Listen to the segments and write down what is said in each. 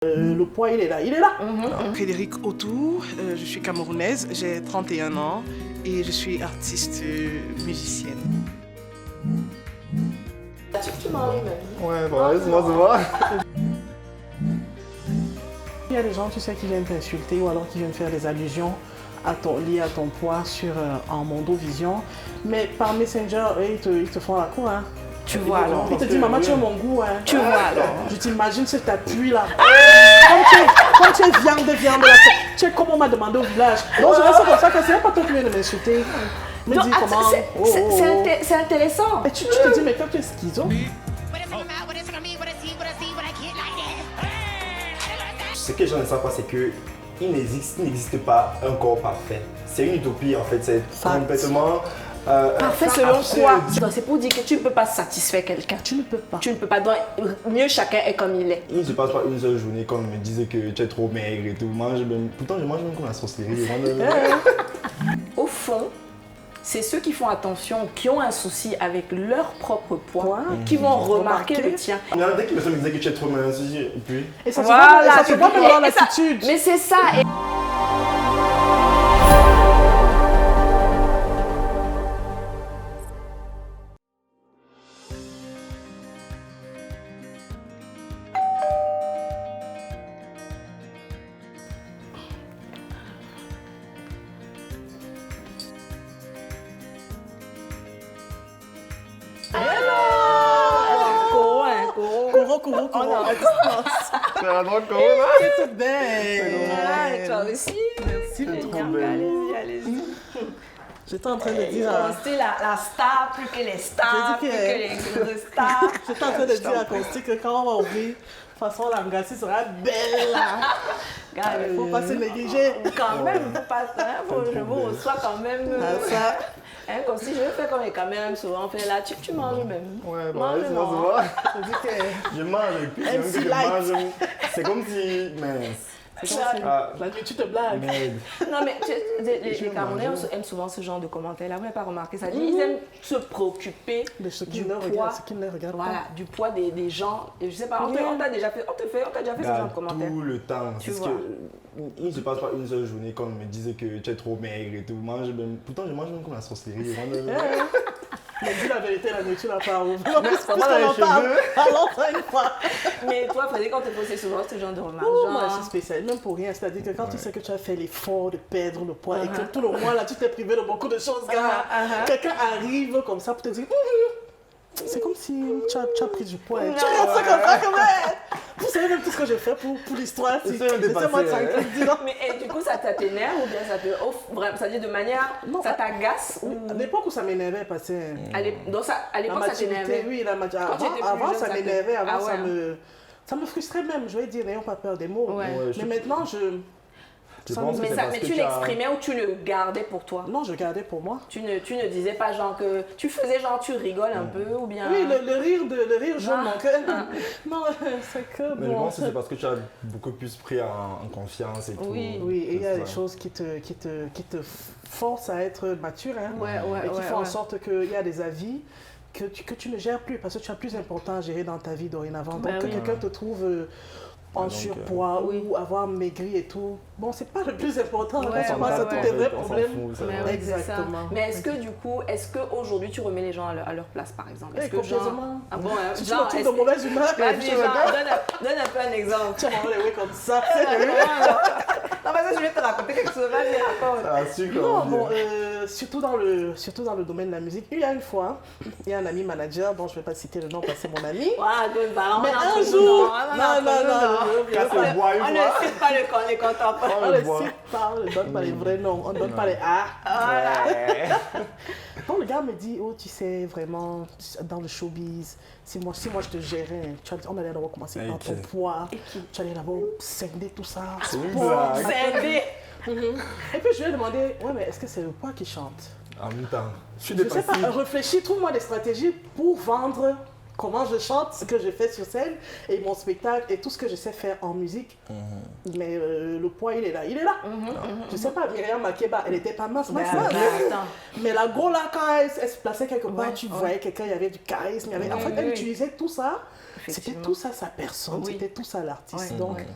Le poids, il est là, il est là. Frédéric Autou, je suis camerounaise, j'ai 31 ans et je suis artiste musicienne. Tu m'as envie, ma vie. Ouais, bah laisse-moi se voir. Il y a des gens, tu sais, qui viennent t'insulter ou alors qui viennent faire des allusions liées à ton poids sur en Mondovision. Mais par Messenger, ils te font la cour, hein. Tu vois alors. Ils te disent, maman, tu as mon goût, hein. Tu vois alors. Je t'imagine si tu appuies là. Quand tu es viande là, tu es comme on m'a demandé au village. Donc je reste comme ça, que c'est pas toi qui viens de m'insulter. Me dis comment. C'est intéressant. Et tu te dis, mais toi tu es schizo. Ce que je ne sais pas, c'est que il n'existe pas un corps parfait. C'est une utopie en fait, c'est complètement... Parfait selon absurde. quoi? C'est pour dire que tu ne peux pas satisfaire quelqu'un. Tu ne peux pas. Tu ne peux pas. Donc, mieux chacun est comme il est. Il ne se passe pas une seule journée quand on me disait que tu es trop maigre et tout. Pourtant, je mange même comme la sorcellerie. Au fond, c'est ceux qui font attention, qui ont un souci avec leur propre poids, qui vont remarquer le tien. Il y en a dès que personne me disait que tu es trop mince, et puis... Et ça Voilà, se voit même dans l'attitude. Mais c'est ça. Cours. C'est la drogue comme C'est tout belle. Toi aussi. Merci, c'est trop belle. Allez-y. J'étais en train de dire. C'est la star, plus que les stars, J'ai plus dit que que- les stars. J'étais en train de dire à Consti que quand on va ouvrir, de toute façon, la Ngassi sera belle là. Il ne faut pas se négliger. Quand même, je vous reçois quand même. Ça. Comme si je vais faire comme les caméras souvent fait là, tu manges même. Ouais, bah Mange, laisse-moi se non. voir. Je dis que. Je mange et puis même que MC je Light. mange. C'est comme si... Mince. C'est comme si. Ah, La nuit, tu te blagues. merde. Non mais les Camerounais aiment souvent ce genre de commentaires là, vous n'avez pas remarqué ça? Ils aiment se préoccuper De ce du qu'ils ne poids, regardent, ce qu'ils ne regardent pas. voilà, du poids des gens. Et je sais pas, on t'a déjà fait ce genre de commentaires. Tout le temps. Tu C'est ce vois. que... Il ne se passe pas une seule journée quand on me disait que tu es trop maigre et tout. Pourtant, je mange même comme la sorcellerie. Mais dis la vérité, la nourriture n'a pas ouvert. ça va dans les cheveux. Parlons une fois. Mais toi, Frédéric, quand tu poses souvent ce genre de remarques, Oh, moi, genre... je suis spéciale, même pour rien. C'est-à-dire que quand tu sais que tu as fait l'effort de perdre le poids et que tout le mois, là, tu t'es privé de beaucoup de choses, gars. Quelqu'un arrive comme ça pour te dire, c'est comme si tu as pris du poids. Tu regardes ça comme ça, quand même. Vous savez même tout ce que j'ai fait pour l'histoire. dépassé, moi de 5 ans. Mais du coup, ça t'énerve ou bien ça te offre vraiment, ça dit de manière, Non. ça t'agace ou... À l'époque où ça m'énervait, parce que Donc à l'époque, ça t'énervait. oui, Quand tu étais plus avant jeune, ça ça te- m'énervait, avant Ah ouais. ça me frustrait même, je vais dire, n'ayons pas peur des mots. Ouais. Mais maintenant, Je pense que Mais, c'est ça, parce mais que tu tu as- l'exprimais ou tu le gardais pour toi? non, je gardais pour moi. Tu ne disais pas genre que... Tu faisais genre tu rigoles un peu ou bien... Oui, le rire jaune, Ah. donc. Non, c'est que Mais je bon. pense que c'est parce que tu as beaucoup plus pris en confiance et tout. Oui. Oui, et il y a C'est des ça. choses qui te forcent à être mature, hein, Ouais, et qui font en ouais. sorte qu'il y a des avis que tu ne gères plus, parce que tu as plus important à gérer dans ta vie dorénavant. Donc, Bah que oui. quelqu'un te trouve en donc, surpoids oui. ou avoir maigri et tout, bon, c'est pas le plus important. Ouais, On passe à tous ouais. tes vrais On s'en problèmes. fout, ça Mais va. oui, c'est ça. Exactement. Mais est-ce que du coup, est-ce qu'aujourd'hui tu remets les gens à leur place par exemple? Est-ce Eh, que genre... complètement. Ah bon, Si tu genre, me trouves est-ce de mauvaise humeur, Vas-y, tu genre, donne un peu un exemple. vas les comme ça. Non, parce que je vais te raconter quelque chose. Vas-y, raconte. Ah, super. Non, bon, surtout dans le domaine de la musique. Il y a une fois, il y a un ami manager, dont je ne vais pas citer le nom parce que c'est mon ami. Voilà, donc, bah, on Mais est un entre nous, jour, non, Casse le bois une On ne fois. cite pas les contemporains. on le ne voit. cite pas, on ne donne pas les vrais noms, on ne donne pas les A. Ouais. Quand le gars me dit, oh, tu sais, vraiment, dans le showbiz, si moi je te gérais, on allait d'abord commencer par ton Ok. poids, tu allais d'abord scinder tout ça. C'est une sport, blague. Scindé. Et puis je lui ai demandé, ouais, mais est-ce que c'est le poids qui chante? En même temps, je suis Je sais pas, dépassé. réfléchis, trouve-moi des stratégies pour vendre comment je chante, ce que je fais sur scène et mon spectacle et tout ce que je sais faire en musique. Mais le poids, il est là, il est là. Je sais pas, Myriam Makeba, elle était pas mince, mince, mince. Attends. Mais la go là, quand elle se plaçait quelque part, Ouais, tu ouais. voyais quelqu'un, il y avait du charisme, il y avait... En fait, elle oui. utilisait tout ça C'était tout ça sa personne, Oui. c'était tout ça l'artiste. Ouais. Donc, Ouais.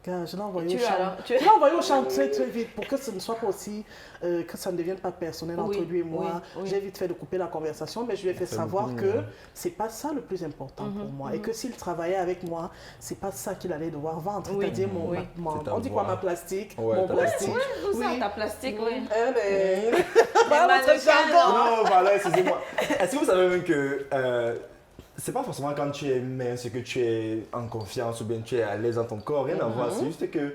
gars, je l'ai envoyé Tu au l'as, champ. alors, tu- Je l'ai envoyé au champ très très vite pour que ce ne soit pas aussi, que ça ne devienne pas personnel entre Oui, lui et moi. oui, oui. J'ai vite fait de couper la conversation, mais je lui ai fait C'est savoir beaucoup que mieux. c'est pas ça le plus important Mhm, pour moi et que s'il travaillait avec moi, c'est pas ça qu'il allait devoir vendre. Oui, C'est-à-dire mon, oui. mon- C'est ta on dit quoi, voix. ma plastique, Ouais, mon ta plastique. Tout ça, Oui. ta plastique, oui. Eh ben, Les voilà votre mannequins, jargon. non. Non, voilà, excusez-moi. Est-ce que vous savez même que c'est pas forcément quand tu es mince que tu es en confiance ou bien tu es à l'aise dans ton corps, rien à voir. C'est juste que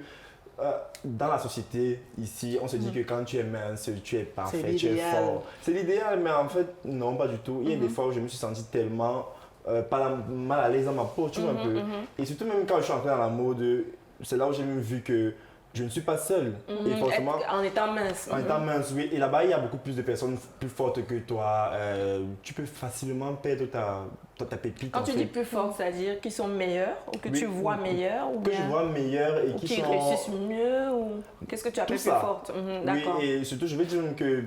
dans la société ici, on se dit que quand tu es mince, tu es parfait, C'est tu es l'idéal. fort. C'est l'idéal, mais en fait, non, pas du tout. Il y a des fois où je me suis senti tellement mal à l'aise dans ma peau, tu vois un peu. Et surtout même quand je suis entré dans la mode, c'est là où j'ai même vu que je ne suis pas seul. Et forcément, En étant mince. en étant mince, oui. Et là-bas, il y a beaucoup plus de personnes plus fortes que toi. Tu peux facilement perdre ta pépite. Quand en tu fait. dis plus fort, c'est-à-dire qu'ils sont meilleurs ou que Oui, tu vois meilleurs ou Que bien je vois meilleur et ou qui qu'ils sont... réussissent mieux ou qu'est-ce que tu appelles Tout plus ça. forte? Oui, D'accord. et surtout, je veux dire même que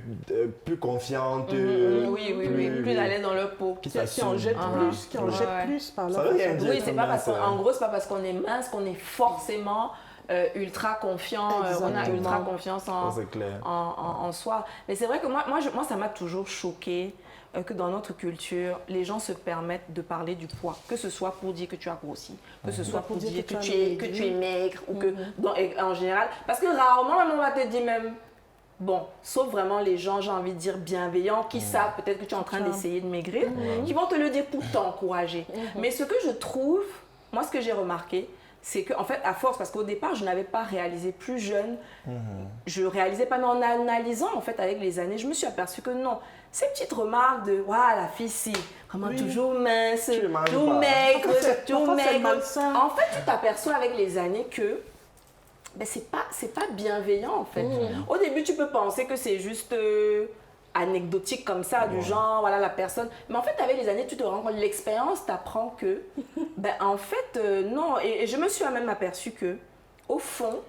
plus confiante. Oui, plus à l'aise dans leur peau. Qui Qui en s'assume. jette plus, qui en Ouais, jette ouais. plus par Ça là. veut rien dire. Oui, c'est pas parce mince, qu'en gros, c'est pas parce qu'on est mince qu'on est forcément ultra confiant, on a Exactement. ultra confiance en, Ça, c'est clair. en soi. Mais c'est vrai que moi, ça m'a toujours choqué que dans notre culture, les gens se permettent de parler du poids, que ce soit pour dire que tu as grossi, que ce soit pour dire que tu es maigre, ou que, en général, parce que rarement, même on va te dire même, bon, sauf vraiment les gens, j'ai envie de dire bienveillants, qui savent peut-être que tu es en train d'essayer de maigrir, qui vont te le dire pour t'encourager. Mais ce que je trouve, moi ce que j'ai remarqué, c'est qu'en fait, à force, parce qu'au départ, je n'avais pas réalisé plus jeune, je réalisais pas, mais en analysant, en fait, avec les années, je me suis aperçue que non, ces petites remarques de, waouh, la fille, si, vraiment toujours mince, Tu le manges toujours pas. maigre, toujours Parfois, c'est maigre. malsain. En fait, tu t'aperçois avec les années que ben, c'est pas bienveillant, en fait. Au début, tu peux penser que c'est juste anecdotique comme ça, du genre, voilà la personne. Mais en fait, avec les années, tu te rends compte, l'expérience t'apprend que, ben en fait, non. Et je me suis même aperçue que, au fond,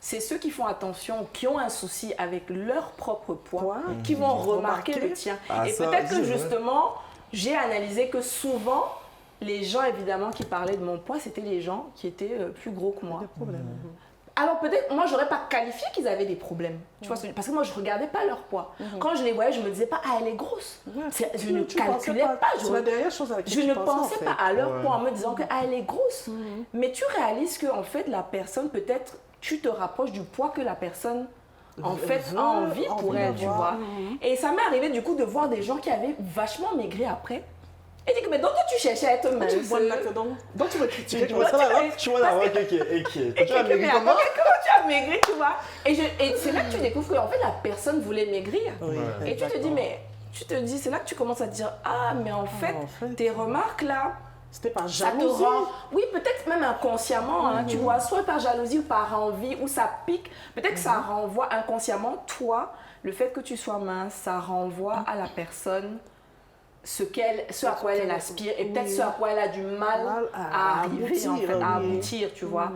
c'est ceux qui font attention, qui ont un souci avec leur propre poids, qui vont remarquer le tien. Ah, et ça, peut-être que c'est vrai. justement, j'ai analysé que souvent, les gens évidemment qui parlaient de mon poids, c'était les gens qui étaient plus gros que moi. Des problèmes. Alors peut-être, moi, j'aurais pas qualifié qu'ils avaient des problèmes. Tu vois, parce que moi, je regardais pas leur poids. Quand je les voyais, je me disais pas, ah, elle est grosse. Je ne Tu pensais calculais pas. C'est la dernière chose avec Je laquelle ne tu pensais, en pensais fait. pas à leur Ouais. poids en me disant que, ah, elle est grosse. Mais tu réalises que, en fait, la personne, peut-être, tu te rapproches du poids que la personne, en fait, a envie pour elle, tu vois. Et ça m'est arrivé, du coup, de voir des gens qui avaient vachement maigri après. Et dit que, mais donc toi, tu cherchais à être Tu mince. vois là que donc tu me critiquais Tu comme vois, ça là. Tu vois la voix qui est. Tu as Mais maigri attends, comment? comment tu as maigri, tu vois? Et c'est là que tu découvres qu'en fait, la personne voulait maigrir. Oui, Ouais. Et tu te dis, mais tu te dis, c'est là que tu commences à te dire, ah, mais en fait, en fait, tes remarques là, c'était par ça te jalousie. rend. Oui, peut-être même inconsciemment, hein, tu vois, soit par jalousie ou par envie, ou ça pique. Peut-être que ça renvoie inconsciemment, toi, le fait que tu sois mince, ça renvoie à la personne ce à quoi elle aspire et peut-être ce à quoi elle a du mal à arriver, en fait, à aboutir, tu vois.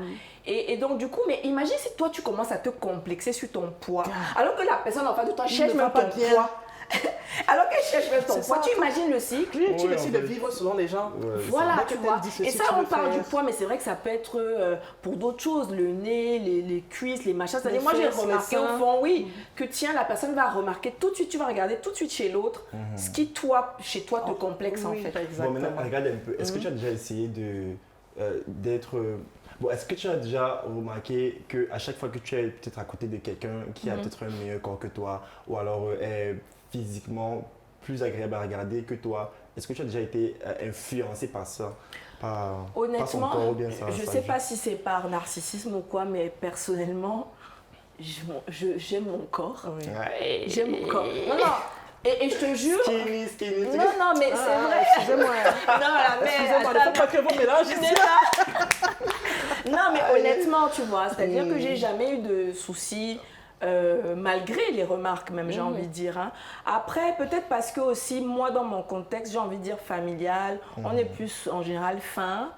Et donc, du coup, mais imagine si toi, tu commences à te complexer sur ton poids, alors que la personne en face de toi cherche ne même va pas ton bien. poids. Alors qu'elle cherche même ton C'est poids, ça. tu imagines le cycle. Lui, tu Oui, décides en de fait. vivre selon les gens. Ouais, Voilà, Dès tu que vois. t'elle dit ceci, Et ça, tu on veux parle du faire. poids, mais c'est vrai que ça peut être pour d'autres choses, le nez, les cuisses, les machins. C'est-à-dire, Les moi, j'ai fesses, remarqué les au seins. fond, oui, que tiens, la personne va remarquer tout de suite, tu vas regarder tout de suite chez l'autre, ce qui, toi, chez toi, te complexe, en Oui, fait. Bon, exactement. maintenant, regarde un peu. Est-ce que tu as déjà essayé d'être. Bon, est-ce que tu as déjà remarqué qu'à chaque fois que tu es peut-être à côté de quelqu'un qui a peut-être un meilleur corps que toi, ou alors est physiquement plus agréable à regarder que toi, est-ce que tu as déjà été influencé par ça? Par son Honnêtement, corps ou bien ça? je ne sais pas si c'est par narcissisme ou quoi, mais personnellement, j'aime mon corps. Oui. Ouais. J'aime mon corps. Non, non. Et je te jure. Skinny, skinny. Non, non, mais c'est Ah, vrai. excusez-moi. Non, la mère. Excusez-moi, il ne faut pas que vous mélangez C'est ici. ça. Non, mais honnêtement, tu vois, c'est-à-dire que j'ai jamais eu de soucis, malgré les remarques même, j'ai envie de dire. Hein. Après, peut-être parce que aussi, moi, dans mon contexte, j'ai envie de dire familial, on est plus en général fin.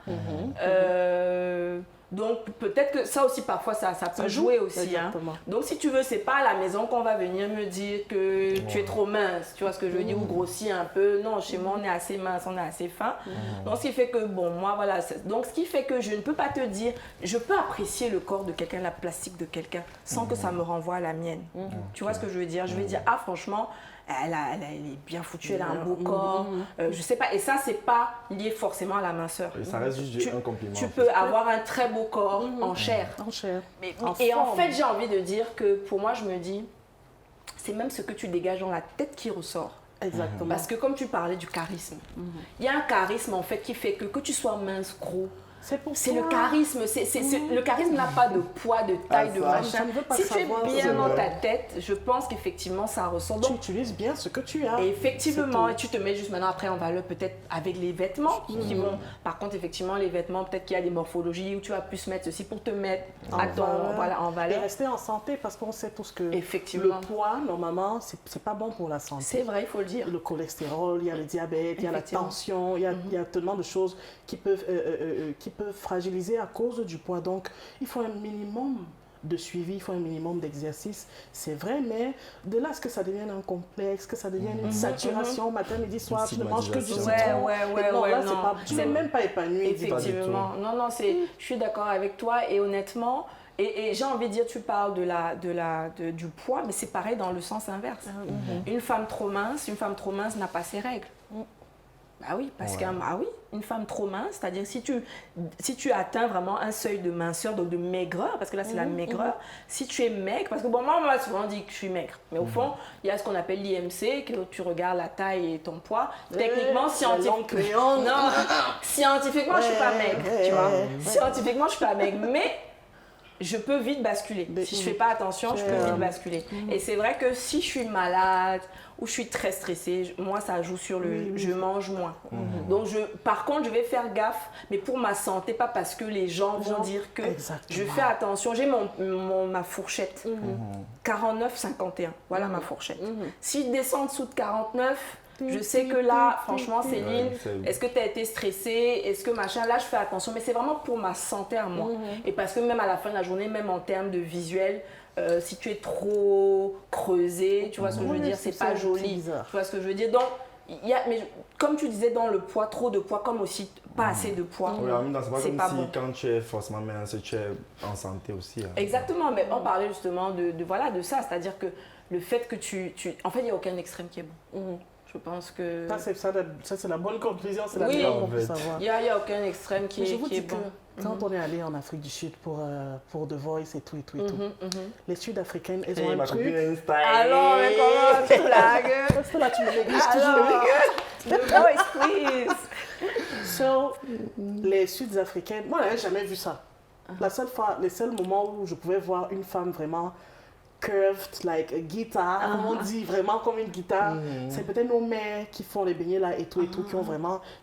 Donc peut-être que ça aussi parfois ça peut jouer aussi. Hein. Donc si tu veux, c'est pas à la maison qu'on va venir me dire que tu es trop mince, tu vois ce que je veux dire, ou grossi un peu. Non, chez moi on est assez mince, on est assez fin. Donc ce qui fait que bon, moi voilà, donc ce qui fait que je ne peux pas te dire, je peux apprécier le corps de quelqu'un, la plastique de quelqu'un, sans que ça me renvoie à la mienne. Tu vois ce que je veux dire? Je vais dire, ah franchement, elle est bien foutue, elle a un beau corps, je sais pas, et ça c'est pas lié forcément à la minceur. Et ça reste juste un compliment. Tu peux avoir un très beau corps en chair. En chair. Et en fait, j'ai envie de dire que pour moi, je me dis, c'est même ce que tu dégages dans la tête qui ressort. Exactement. Parce que comme tu parlais du charisme, il y a un charisme en fait qui fait que tu sois mince, gros. C'est le charisme, le charisme n'a pas de poids, de taille, de machin. Si tu es bien dans ta tête, je pense qu'effectivement ça ressort. Tu utilises bien ce que tu as. Et effectivement, et tu te mets juste maintenant après en valeur peut-être avec les vêtements qui vont. Par contre, effectivement, les vêtements, peut-être qu'il y a des morphologies où tu vas plus mettre ceci pour te mettre en valeur. Et rester en santé parce qu'on sait tous que effectivement, le poids, normalement, c'est pas bon pour la santé. C'est vrai, il faut le dire. Le cholestérol, il y a le diabète, il y a la tension, il y a tellement de choses qui peuvent fragiliser à cause du poids. Donc, il faut un minimum de suivi, il faut un minimum d'exercice. C'est vrai, mais de là à ce que ça devienne un complexe, que ça devienne une saturation, matin, midi, soir, tu ne manges que du citron. Tu n'es même pas épanoui. Effectivement. Non, je suis d'accord avec toi et honnêtement, et j'ai envie de dire, tu parles du poids, mais c'est pareil dans le sens inverse. Une femme trop mince n'a pas ses règles. Bah oui, parce une femme trop mince, c'est-à-dire si tu atteins vraiment un seuil de minceur, donc de maigreur, parce que là c'est la maigreur, si tu es maigre, parce que bon, moi on m'a souvent dit que je suis maigre, mais au fond, il y a ce qu'on appelle l'IMC, que tu regardes la taille et ton poids. Techniquement, scientifiquement, je suis pas maigre, tu vois. Scientifiquement, je suis pas maigre, mais je peux vite basculer. Si je fais pas attention, je peux vite basculer. Et c'est vrai que si je suis malade ou je suis très stressée, moi ça joue sur je mange moins. Donc par contre, je vais faire gaffe, mais pour ma santé, pas parce que les gens vont dire que je fais attention. J'ai ma fourchette. 49-51, voilà ma fourchette. Si je descends en dessous de 49, je sais que là, franchement, Céline, est-ce que tu as été stressée? Est-ce que machin? Là, je fais attention. Mais c'est vraiment pour ma santé à moi. Et parce que même à la fin de la journée, même en termes de visuel, si tu es trop creusé, tu vois ce que je veux dire? C'est pas joli. Tu vois ce que je veux dire? Donc, mais comme tu disais, dans le poids, trop de poids, comme aussi pas assez de poids. Oui, en même temps, c'est pas comme si quand tu es forcément mince, tu es en santé aussi. Hein. Exactement. Mais on parlait justement de ça. C'est-à-dire que le fait que en fait, il n'y a aucun extrême qui est bon. Je pense que... Ça, c'est la bonne conclusion, c'est la meilleure qu'on puisse savoir. Il n'y a aucun extrême qui est bon. Quand on est allé en Afrique du Sud pour The Voice et tout, les Sud-Africaines, elles ont un truc... Alors, mais comment tu blagues? Parce que là, tu me négliges toujours. The Voice, please. Les Sud-Africaines, moi, je n'avais jamais vu ça. Les seuls moments où je pouvais voir une femme vraiment curved, like a guitar, comme on dit, vraiment comme une guitare. C'est peut-être nos mères qui font les beignets là et tout, qui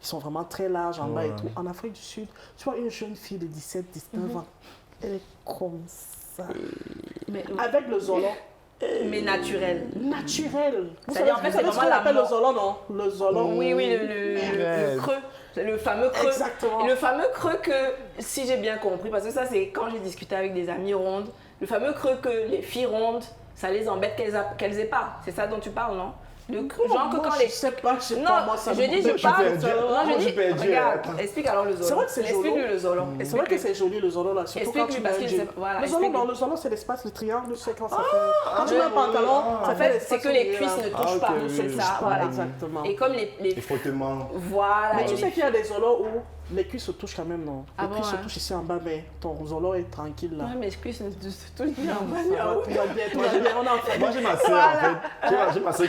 sont vraiment très larges en bas et tout. En Afrique du Sud, tu vois une jeune fille de 17, 19 ans, elle est comme ça. Avec le zolon. Mais naturel. Naturel. C'est-à-dire en fait, c'est vraiment ce qu'on appelle le zolon, non? Le zolon. Oui, le creux. Le fameux creux. Exactement. Le fameux creux que, si j'ai bien compris, parce que ça c'est quand j'ai discuté avec des amies rondes, le fameux creux que les filles rondes, ça les embête qu'elles aient pas. C'est ça dont tu parles, non? Genre que quand les... Je sais pas, moi ça je dis, je parle. Non, je dis, regarde, explique alors le zolon. C'est vrai que c'est joli. Explique-lui le zolon. C'est vrai que c'est joli le zolon là. Explique-lui parce que voilà. Le zolon, c'est l'espace, le triangle, tu sais quand ça fait. Quand tu mets un pantalon, en fait, c'est que les cuisses ne touchent pas. C'est ça, voilà. Exactement. Et comme les frottements. Voilà. Mais tu sais qu'il y a des zolons où les cuisses se touchent quand même, non? Les cuisses se touchent ici en bas, mais ton zolon est tranquille là. Ouais, mais les cuisses ne se touchent pas en bas. Moi j'ai ma soeur en fait. J'ai ma soeur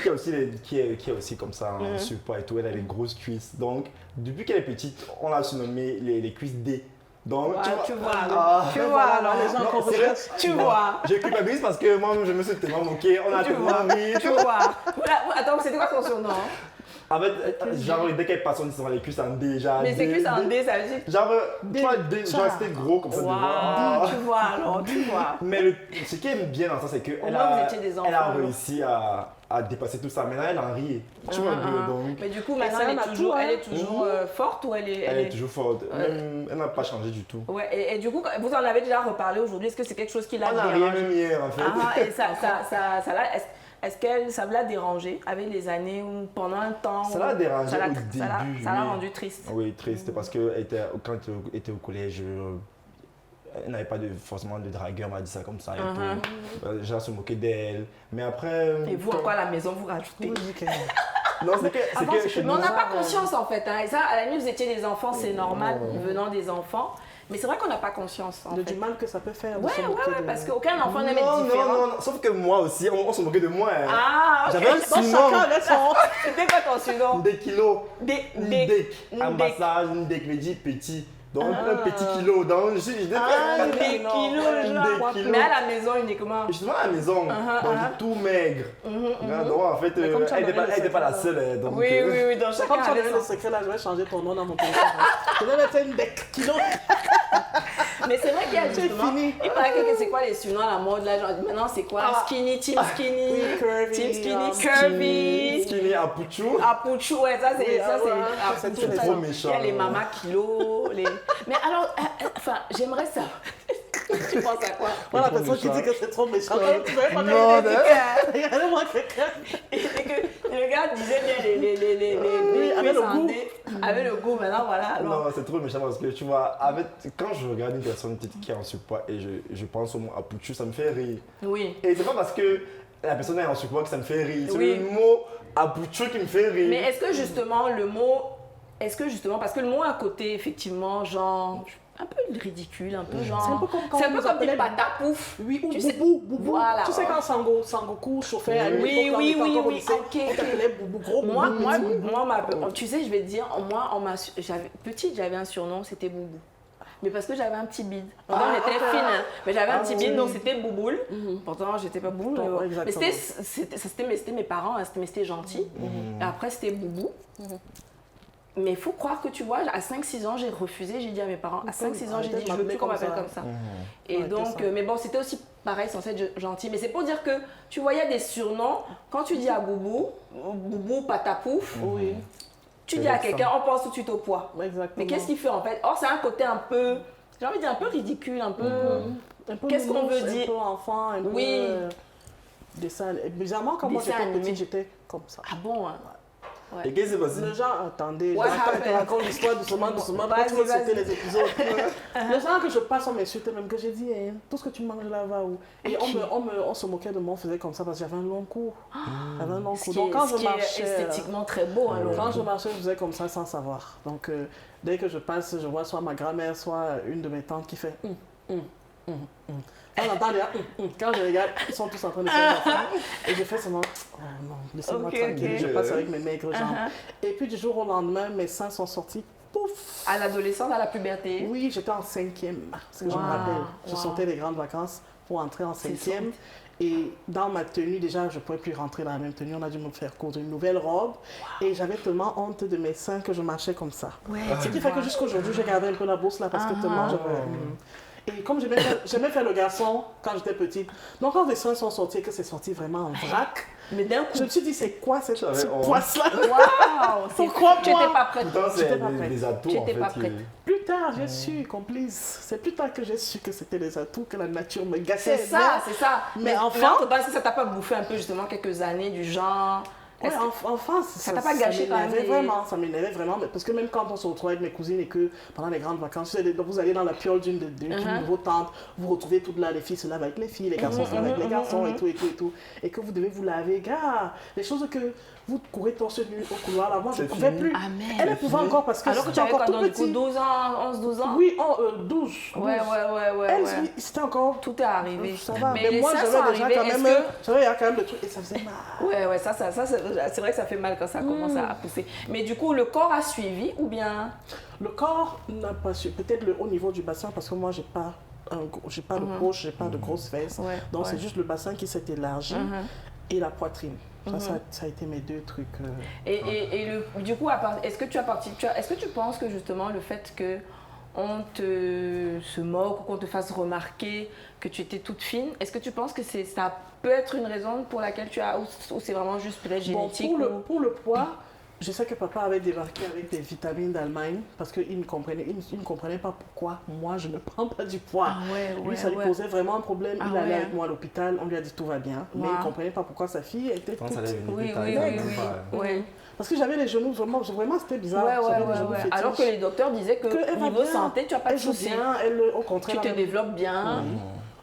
qui est aussi comme ça, en surpoids et tout. Elle a des grosses cuisses. Donc, depuis qu'elle est petite, on l'a surnommé les cuisses D. Donc, tu vois, alors les gens comprennent. Tu vois. Je culpabilise parce que moi, je me suis tellement moqué. On a tellement ri. Tu vois. Attends, c'était quoi ton surnom? En fait, genre, dès qu'elle passe, on dit les cuisses en D, genre. Mais c'est cuisses en D, ça veut dire. Genre, genre c'était gros comme ça devant. Tu vois alors, tu vois. Mais ce qui est bien dans ça, c'est qu'elle a réussi à dépasser tout ça. Maintenant, elle en rit. Tu vois un peu, donc. Mais du coup, maintenant, elle est toujours forte ou elle est toujours forte. Même, elle n'a pas changé du tout. Ouais, et du coup, vous en avez déjà reparlé aujourd'hui. Est-ce que c'est quelque chose qui l'a dérangé? On n'a rien même hier, en fait. Ah, et est-ce que ça l'a dérangé avec les années ou pendant un temps? Ça l'a dérangé au début. Ça l'a rendu triste. Oui, triste, parce que quand elle était au collège, elle n'avait pas forcément de dragueur, m'a dit ça comme ça et tout. Les gens se moquaient d'elle. Mais après. Et vous, encore à la maison, vous rajoutez. Non, c'est que chez nous. Mais on n'a pas conscience en fait. Hein. Et ça, à la limite, vous étiez des enfants, c'est normal, venant des enfants. Mais c'est vrai qu'on n'a pas conscience. Du mal que ça peut faire. Ouais, parce qu'aucun enfant n'aime être différent. Non, sauf que moi aussi, on se moquait de moi. Hein. Ah, ok. J'avais un surnom. C'était quoi ton surnom? Des kilos. Ndek. Ambassade, Ndek veut dire petit. Donc un petit kilo. Donc je suis des kilos, genre. Mais à la maison uniquement. Justement à la maison. Donc tout maigre. Donc en fait, elle n'était pas la seule. Donc, oui. Donc chacun comme ça, le secret là, je vais changer ton nom dans mon téléphone. Je vais mettre une Ndek kilo. Mais c'est vrai qu'il y a justement. Il paraît que c'est quoi les surnoms à la mode là? Genre maintenant c'est quoi? Skinny, team skinny, team skinny, curvy. Skinny, apuchou. Apuchou, ouais, ça c'est trop méchant. Il y a les mamas kilos. Mais alors, enfin, j'aimerais ça. Tu penses à quoi? Voilà, la personne qui dit que c'est trop méchant. Regardez-moi quelqu'un. Et que le gars disait bien avec le goût. Avec le goût, maintenant voilà. Alors. Non, c'est trop méchant parce que tu vois, quand je regarde une personne qui est en surpoids et je pense au mot apuchou, ça me fait rire. Oui. Et c'est pas parce que la personne est en surpoids que ça me fait rire. C'est le mot apuchou qui me fait rire. Mais est-ce que justement le mot. Parce que le mot a un côté effectivement genre. Un peu ridicule, un peu genre. C'est un peu comme des patapouf. Oui, ou boubou. Voilà. Tu sais quand Sangoku chauffait à oui. Ok. Boubou, gros boubou. Moi, tu sais, je vais te dire, petite, j'avais un surnom, c'était Boubou. Mais parce que j'avais un petit bide. Pourtant, j'étais fine, hein. Mais j'avais un petit bide, donc c'était Bouboule. Pourtant, j'étais pas Bouboule. Mais c'était mes parents, mais c'était gentil. Et après, c'était Boubou. Mais il faut croire que tu vois, à 5-6 ans, j'ai refusé, j'ai dit à mes parents, à 5-6 ans, j'ai dit, je veux plus qu'on m'appelle comme ça. Et donc, mais bon, c'était aussi pareil, censé être gentil. Mais c'est pour dire que, tu vois, il y a des surnoms, quand tu dis à Boubou, patapouf, tu dis à quelqu'un, on pense tout de suite au poids. Mais qu'est-ce qu'il fait en fait? Or, c'est un côté un peu, j'ai envie de dire, un peu ridicule, un peu... Qu'est-ce qu'on veut dire? Un peu enfant, un peu... Dessin. Bizarrement, quand moi j'étais petite, j'étais comme ça. Ah bon? Et qu'est-ce qui s'est passé? Le genre, attendez, je te raconte l'histoire doucement, pas tu veux sauter les épisodes. Le genre que je passe, on m'insulte même, que j'ai dit, tout ce que tu manges là va où? Et on se moquait de moi, on faisait comme ça parce que j'avais un long cou. Donc quand je marchais... esthétiquement très beau. Quand je marchais, je faisais comme ça sans savoir. Donc dès que je passe, je vois soit ma grand-mère, soit une de mes tantes qui fait on entend les quand je regarde, ils sont tous en train de faire ça. Et je fais seulement, oh non, laissez-moi tranquille, je passe avec mes maigres jambes. Et puis du jour au lendemain, mes seins sont sortis, pouf! À l'adolescence, à la puberté? Oui, j'étais en 5e, parce que je me rappelle. Je sortais des grandes vacances pour entrer en 5e. Et dans ma tenue, déjà, je ne pouvais plus rentrer dans la même tenue. On a dû me faire coudre une nouvelle robe. Et j'avais tellement honte de mes seins que je marchais comme ça. Ce qui fait que jusqu'à aujourd'hui, j'ai gardé un peu la bourse là parce que tellement Et comme j'aimais faire le garçon quand j'étais petite, donc quand les seins sont sortis et que c'est sorti vraiment en vrac, mais d'un coup, je me suis dit, c'est quoi cette poisse-là? Waouh! Pourquoi tu n'étais pas prête? Pourtant, c'est des atouts, tu n'étais pas prête. Plus tard, j'ai su, complice. C'est plus tard que j'ai su que c'était des atouts, que la nature me gâchait. C'est ça. Mais enfin... Est-ce que ça t'a pas bouffé un peu justement quelques années du genre... Ouais, enfin, ça t'a pas gâché quand même. Ça m'énervait vraiment, parce que même quand on se retrouvait avec mes cousines et que pendant les grandes vacances, vous allez dans la piole d'une de vos tantes, vous retrouvez toutes là, les filles se lavent avec les filles, les garçons se lavent avec les garçons et tout, et que vous devez vous laver, gars, les choses que vous courez torse nu au couloir, là, moi je ne pouvais plus. Elle pouvait encore parce que alors que tu avais encore tout petit. 12 ans, 11-12 ans? Oui, 12. Ouais. Elle, c'était encore... Tout est arrivé. Ça va, mais moi j'avais déjà quand même... J'avais quand même le truc et ça faisait mal. Ouais, ça c'est vrai que ça fait mal quand ça commence à pousser. Mais du coup, le corps a suivi ou bien? Le corps n'a pas suivi. Peut-être au niveau du bassin parce que moi j'ai pas de poche, j'ai pas de grosses fesses. Donc c'est juste le bassin qui s'est élargi et la poitrine. Ça a été mes deux trucs. Du coup, est-ce que tu penses que justement le fait que on se moque ou qu'on te fasse remarquer que tu étais toute fine, est-ce que tu penses que ça peut être une raison pour laquelle ou c'est vraiment juste peut-être génétique? Pour le poids, je sais que papa avait débarqué avec des vitamines d'Allemagne parce qu'il ne comprenait pas pourquoi moi je ne prends pas du poids. Lui, ça lui posait vraiment un problème. Il allait avec moi à l'hôpital, on lui a dit tout va bien, mais il ne comprenait pas pourquoi sa fille était toute. Oui. Parce que j'avais les genoux, vraiment c'était bizarre. Alors que les docteurs disaient que niveau santé, tu n'as pas de soucis. Au contraire, tu te développes bien.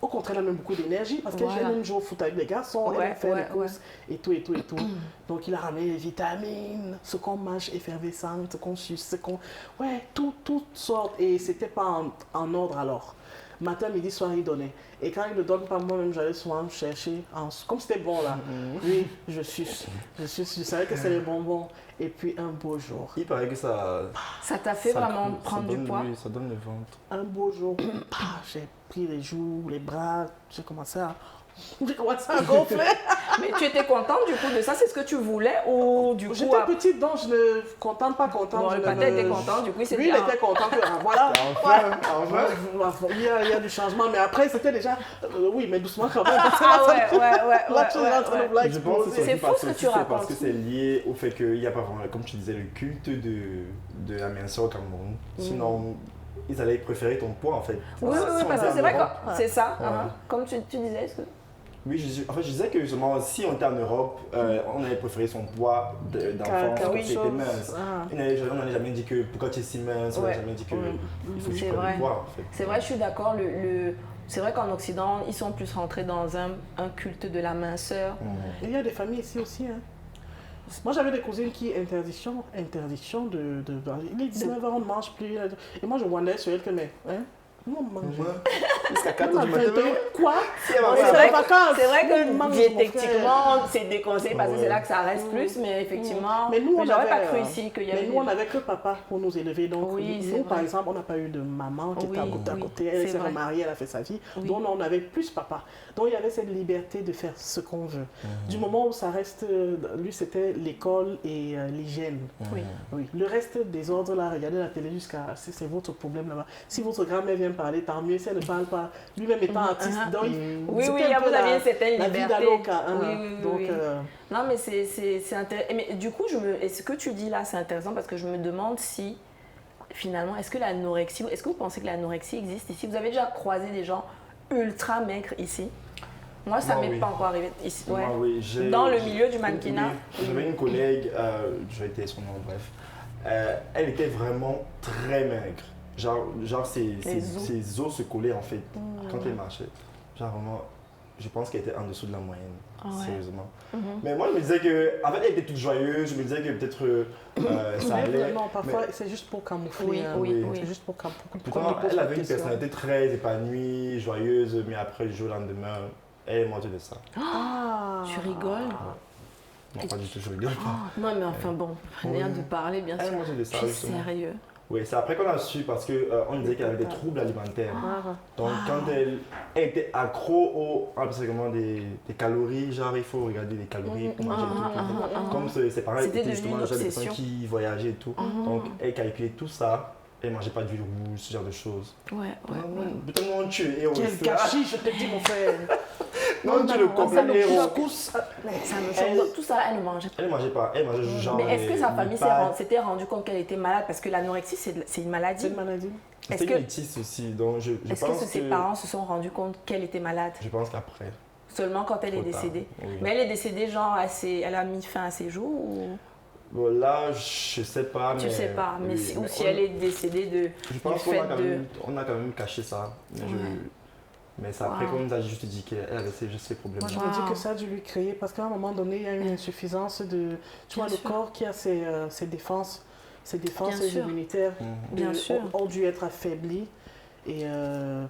Au contraire, elle a même beaucoup d'énergie parce qu'elle aime jouer au foot avec les garçons, elle aime faire les courses et tout. Donc il a ramené les vitamines, ce qu'on mange effervescent, ce qu'on suce, toutes sortes. Et c'était pas en ordre alors. Matin, midi, soir, il donnait. Et quand il ne donne pas, moi-même, j'allais souvent chercher, comme c'était bon là. Oui, je savais que c'était les bonbons. Et puis un beau jour. Il paraît que ça... Ça t'a fait vraiment prendre du poids? Oui, ça donne le ventre. Un beau jour, j'ai pris les joues, les bras, j'ai commencé à gonfler. Mais tu étais contente du coup de ça? C'est ce que tu voulais ou du coup... J'étais petite, donc je ne... Contente, pas contente. Bon, le pâté était content, du coup il s'est dit... Lui, il était content que... Voilà. Enfin. Il y a du changement, mais après, c'était déjà... oui, mais doucement quand même. C'est fou ce que tu racontes. Parce que c'est lié au fait qu'il n'y a pas vraiment, comme tu disais, le culte de la minceur au Cameroun. Sinon... Ils allaient préférer ton poids en fait. Oui, parce que c'est vrai que c'est ça. Comme tu disais, est-ce que... Oui, je disais que justement, si on était en Europe, on allait préférer son poids d'enfant quand tu étais mince. On n'allait jamais dit que pourquoi tu es si mince, on n'allait jamais dit que il faut que tu prennes du poids en fait. C'est vrai, je suis d'accord. C'est vrai qu'en Occident, ils sont plus rentrés dans un culte de la minceur. Il y a des familles ici aussi. Moi, j'avais des cousines qui interdiction de il est 19h, on ne mange plus. Et moi, je wondais sur elle que, mais, comment manger? Jusqu'à 4h du matin. Quoi? C'est vrai que diététiquement, c'est déconseillé parce que c'est là que ça reste plus, mais effectivement, mais nous, on n'aurais pas cru ici qu'il y avait... Mais nous, on n'avait que papa pour nous élever. Donc, nous, par exemple, on n'a pas eu de maman qui était à côté. Elle s'est remariée, elle a fait sa vie. Donc, on avait plus papa. Donc, il y avait cette liberté de faire ce qu'on veut. Du moment où ça reste... Lui, c'était l'école et l'hygiène. Oui. Le reste des ordres, là, regardez la télé jusqu'à... C'est votre problème là-bas. Si votre grand-mère vient parler, tant mieux. Si elle ne parle pas, lui-même étant artiste, donc vous aviez une certaine liberté. Non, mais c'est intéressant. Mais du coup, ce que tu dis là, c'est intéressant parce que je me demande si, finalement, est-ce que vous pensez que l'anorexie existe ici? Vous avez déjà croisé des gens ultra maigres ici? Moi, ça m'est pas encore arrivé ici. Moi, oui, dans le milieu du mannequinat. J'avais une collègue, je vais taire son nom, bref. Elle était vraiment très maigre. Genre ses os se collaient en fait quand elle marchait. Genre vraiment, je pense qu'elle était en dessous de la moyenne, sérieusement. Mais moi je me disais que, en fait elle était toute joyeuse, je me disais que peut-être ça allait. Non, parfois c'est juste pour camoufler. Oui. C'est juste pour camoufler. Pourtant elle avait une personnalité très épanouie, joyeuse, mais après le jour au lendemain, elle est morte de ça. Tu rigoles? Non, pas du tout, je rigole pas. Non mais enfin bon, rien de parler bien sûr. Elle est morte de ça, justement. Sérieux? Oui, c'est après qu'on a su parce qu'on disait qu'elle avait des troubles alimentaires. Donc quand elle était accro des calories, genre il faut regarder les calories pour manger tout. Comme ses parents étaient justement des personnes qui voyageaient et tout. Donc elle calculait tout ça. Elle ne mangeait pas d'huile rouge, ce genre de choses. Tout Quel gâchis, je te dis, mon frère. Non, tu le comprends. Ça me choque. Tout ça, elle ne mangeait pas. Elle ne mangeait pas. Elle mangeait genre. Mais est-ce que sa famille s'était rendu compte qu'elle était malade? Parce que l'anorexie, c'est une maladie. C'est une maladie. C'était une métisse aussi. Donc est-ce que ses parents se sont rendus compte qu'elle était malade? Je pense qu'après. Seulement quand elle est décédée. Mais elle est décédée, genre, elle a mis fin à ses jours ou... Bon, là, je sais pas. Tu sais pas, mais si elle est décédée de. Je pense qu'on a quand même caché ça. Mais c'est après qu'on nous a juste dit qu'elle avait ces problèmes. Moi, je me dis que ça a dû lui créer parce qu'à un moment donné, il y a une insuffisance de. Tu vois, le corps qui a ses défenses immunitaires ont dû être affaiblis. Et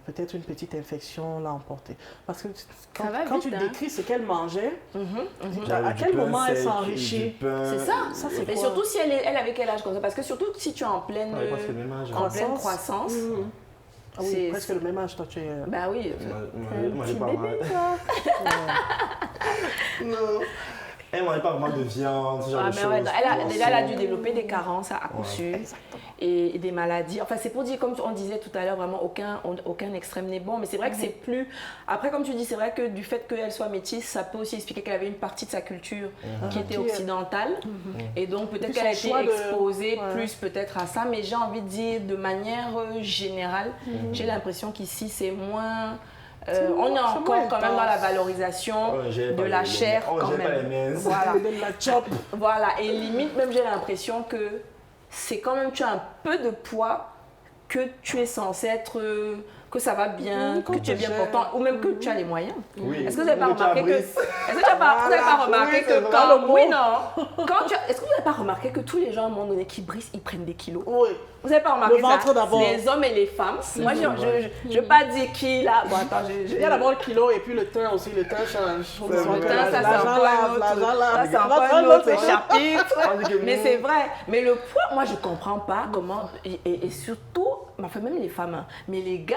peut-être une petite infection l'a emporté. Parce que quand tu décris ce qu'elle mangeait, à quel moment elle s'enrichit? C'est ça. Mais surtout si elle avait quel âge comme ça? Parce que surtout si tu es en pleine croissance. Ah oui, presque le même âge, toi tu es... Bah oui. Moi j'ai pas mal. Non. Elle ne mange pas vraiment de viande, ce genre de choses. Déjà, elle a dû développer des carences à coup sûr et des maladies. Enfin, c'est pour dire, comme on disait tout à l'heure, vraiment aucun extrême n'est bon. Mais c'est vrai que c'est plus... Après, comme tu dis, c'est vrai que du fait qu'elle soit métisse, ça peut aussi expliquer qu'elle avait une partie de sa culture qui était occidentale. Et donc, peut-être qu'elle a été exposée plus peut-être à ça. Mais j'ai envie de dire, de manière générale, j'ai l'impression qu'ici, c'est moins... on est encore quand même dans la valorisation de la chair quand même. Voilà. Voilà. Et limite, même j'ai l'impression que c'est quand même, tu as un peu de poids que tu es censé être, que ça va bien, que tu es bien portant, ou même que tu as les moyens. Oui. Est-ce que vous n'avez pas remarqué que... Est-ce que tu n'as pas remarqué que quand... Oui, non. Est-ce que vous n'avez pas remarqué que tous les gens à un moment donné qui brisent, ils prennent des kilos? Oui. Vous n'avez pas remarqué ça? d'abord. Les hommes et les femmes. Moi, je ne veux pas dire qui là. Bon, attends, il y a d'abord le kilo et puis le teint aussi. Le teint change. Le teint, ça c'est encore un autre chapitre. Mais c'est vrai. Mais le poids, moi, je ne comprends pas comment. Et surtout, enfin, même les femmes, hein, mais les gars,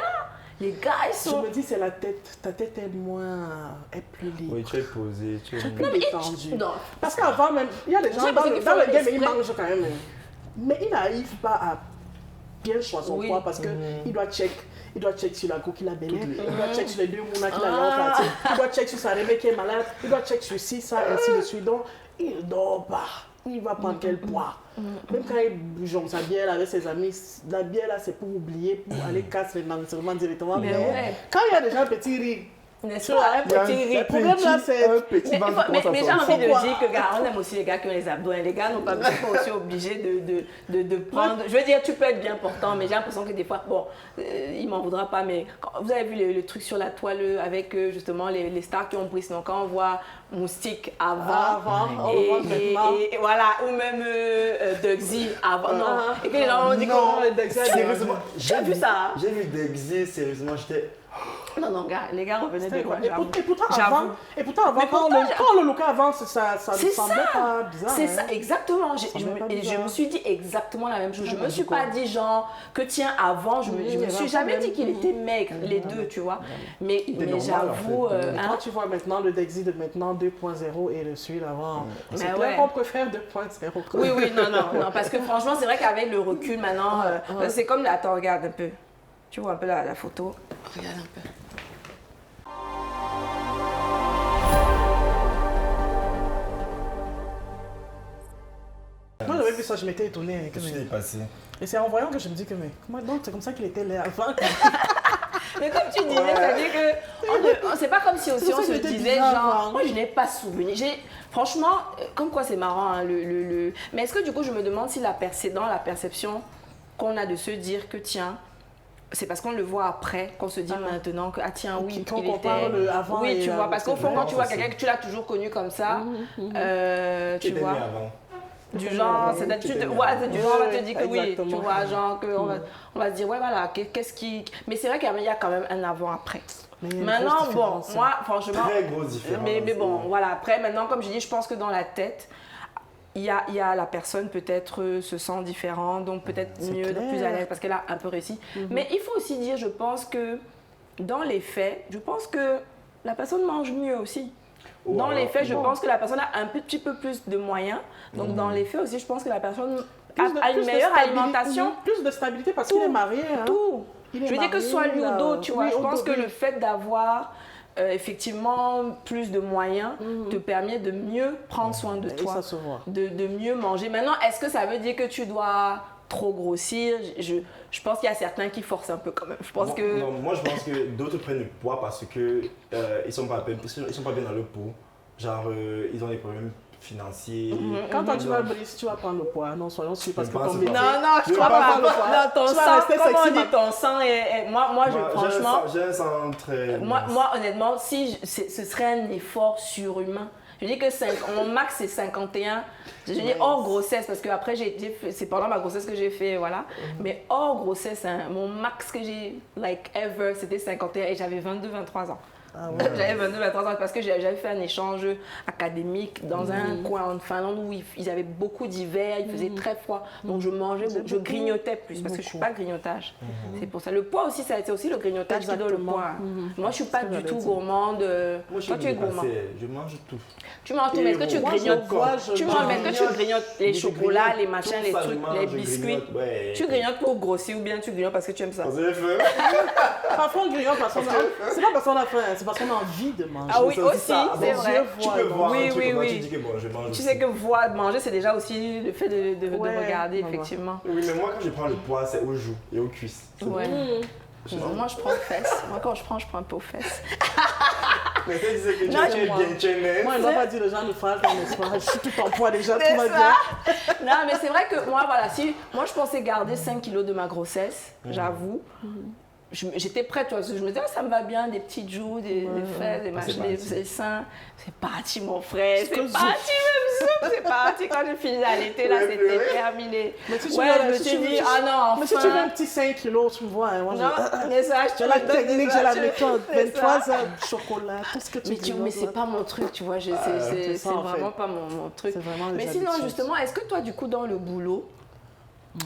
ils sont... Je me dis, c'est la tête. Ta tête est moins... est plus libre. Oui, tu es posé. Tu es détendu. Parce qu'avant même, il y a des gens dans le game, ils mangent quand même. Mais ils n'arrivent pas à bien choisir son poids parce qu'il doit check. Il doit check sur la go qu'il a belle, il doit check sur les deux mouna qu'il a en il doit check sur sa réveil qui est malade, il doit check sur ci, ça, ainsi de suite. Donc, il ne dort pas. Il va prendre quel poids. Même quand il jonge sa bière avec ses amis, la bière là, c'est pour oublier, pour aller casser les lancements directement. Mais quand il y a déjà un petit riz, n'est-ce pas? Un petit riz. Le problème là, c'est... Mais j'ai envie de dire que, gars, on aime aussi les gars qui ont les abdos. Les gars n'ont pas aussi obligés de prendre... Je veux dire, tu peux être bien portant, mais j'ai l'impression que des fois, bon, il m'en voudra pas, mais vous avez vu le truc sur la toile avec justement les stars qui ont pris, sinon quand on voit Moustique avant, et voilà, ou même Dugsy avant, non, et que les gens ont dit comment sérieusement, j'ai vu ça. J'ai vu Dugsy, sérieusement, j'étais... Non, gars, les gars revenaient de loin. Et pourtant, avant, quand le look avant, ça ne semblait pas bizarre. C'est ça, exactement. Je me suis dit exactement la même chose. Je ne me suis pas dit, genre, que tiens, avant, je me suis jamais dit qu'il était maigre, les deux, tu vois. Mais j'avoue. Quand tu vois maintenant le Dexy de maintenant 2.0 et le celui d'avant, c'est clair qu'on préfère 2.0. Oui, non, parce que franchement, c'est vrai qu'avec le recul maintenant, c'est comme. Attends, regarde un peu. Tu vois un peu la photo. Regarde un peu. Moi, j'avais vu ça, je m'étais étonnée. Qu'est-ce qui s'est passé? Et c'est en voyant que je me dis que, mais comment donc c'est comme ça qu'il était là avant? Mais comme tu disais, c'est-à-dire que c'est pas comme si aussi on se disait, genre, moi je n'ai pas souvenir. Franchement, comme quoi c'est marrant, hein, mais est-ce que du coup je me demande si dans la perception qu'on a de se dire que tiens, c'est parce qu'on le voit après qu'on se dit maintenant que, ah tiens, oui, quand on parle le avant. Oui, tu vois, parce qu'au fond, quand tu vois quelqu'un que tu l'as toujours connu comme ça, tu vois. Du genre, c'est du genre, on va te dire que oui, tu vois, genre, on va se dire, ouais, voilà, qu'est-ce qui. Mais c'est vrai qu'il y a quand même un avant-après. Maintenant, bon, moi, franchement. Très grosse différence. Mais bon, voilà, après, maintenant, comme je dis, je pense que dans la tête, il y a la personne peut-être se sent différente, donc peut-être mieux, plus à l'aise parce qu'elle a un peu réussi. Mais il faut aussi dire, je pense que dans les faits, je pense que la personne mange mieux aussi. Dans les faits, je pense que la personne a un petit peu plus de moyens. Donc dans les faits aussi, je pense que la personne a une meilleure alimentation. Plus de stabilité parce qu'il est marié. Tout. Je veux dire que ce soit lui ou d'autres, tu vois. Je pense que le fait d'avoir effectivement plus de moyens te permet de mieux prendre soin de toi, de mieux manger. Maintenant, est-ce que ça veut dire que tu dois trop grossir? Je pense qu'il y a certains qui forcent un peu quand même. Moi, je pense que d'autres prennent le poids parce que ils sont pas bien dans le pot. Genre, ils ont des problèmes financiers. Quand tu vas briser, tu vas prendre le poids. Non, soyons sûrs parce que non, je crois pas. Non, ton sang, comment on dit ton sang moi, franchement, j'ai un sang très... Moi, honnêtement, si ce serait un effort surhumain. Je dis que mon max c'est 51. Je dis hors grossesse parce que après c'est pendant ma grossesse que j'ai fait, voilà. Mais hors grossesse, mon max que j'ai ever c'était 51 et j'avais 22-23 ans. Ah ouais. J'avais 22, 23 ans parce que j'avais fait un échange académique dans un coin en Finlande où ils avaient beaucoup d'hiver, il faisait très froid. Donc je mangeais, je grignotais plus parce que je ne suis pas grignotage. C'est pour ça. Le poids aussi, c'est aussi le grignotage qui donne le poids. Moi, je ne suis pas du tout gourmande. Toi, tu es gourmand. Je mange tout. Tu manges tout, mais est-ce que tu grignotes je Tu manges, mais est-ce que tu grignotes les chocolats, les machins, les trucs, les biscuits? Tu grignotes pour grossir ou bien tu grignotes parce que tu aimes ça? Parfois, on grignote parce qu'on a... C'est pas parce qu'on a faim, c'est parce qu'on a envie de manger. Ah oui, aussi, c'est vrai. Tu peux voir Oui, un truc, oui. tu dis que bon, je mange Tu aussi. sais que voir manger, c'est déjà aussi le fait de regarder, effectivement. Oui, mais moi, quand je prends le poids, c'est aux joues et aux cuisses. Ouais. Moi, je prends aux fesses. Moi, quand je prends un peu aux fesses. Mais tu disais que Non, tu es bien, tu es mince. Moi, il ne va pas dire les gens nous fassent, n'est-ce pas? Je suis tout en poids déjà, C'est tout va ça. bien. Non, mais c'est vrai que moi, voilà, moi, je pensais garder 5 kilos de ma grossesse, j'avoue. J'étais prête, tu vois, parce que je me disais, ça me va bien, des petites joues, des fesses, des machins, des seins. C'est parti, mon frère, c'est parti, même soupe, c'est parti. Quand j'ai fini d'allaiter, là, c'était terminé. Mais si tu Ouais, veux, je me suis dit, ah non, enfin. Mais si tu veux un petit 5 kilos, tu me vois. Moi, Non, mais ça, je te j'ai la le donne, technique, ça, j'ai la tu- méthode. c'est 23 ça. heures, chocolat, tout ce que tu veux. Mais c'est pas mon truc, tu vois, c'est ça, en vraiment fait. pas mon truc. C'est vraiment les Mais sinon, habitudes. justement, est-ce que toi, du coup, dans le boulot,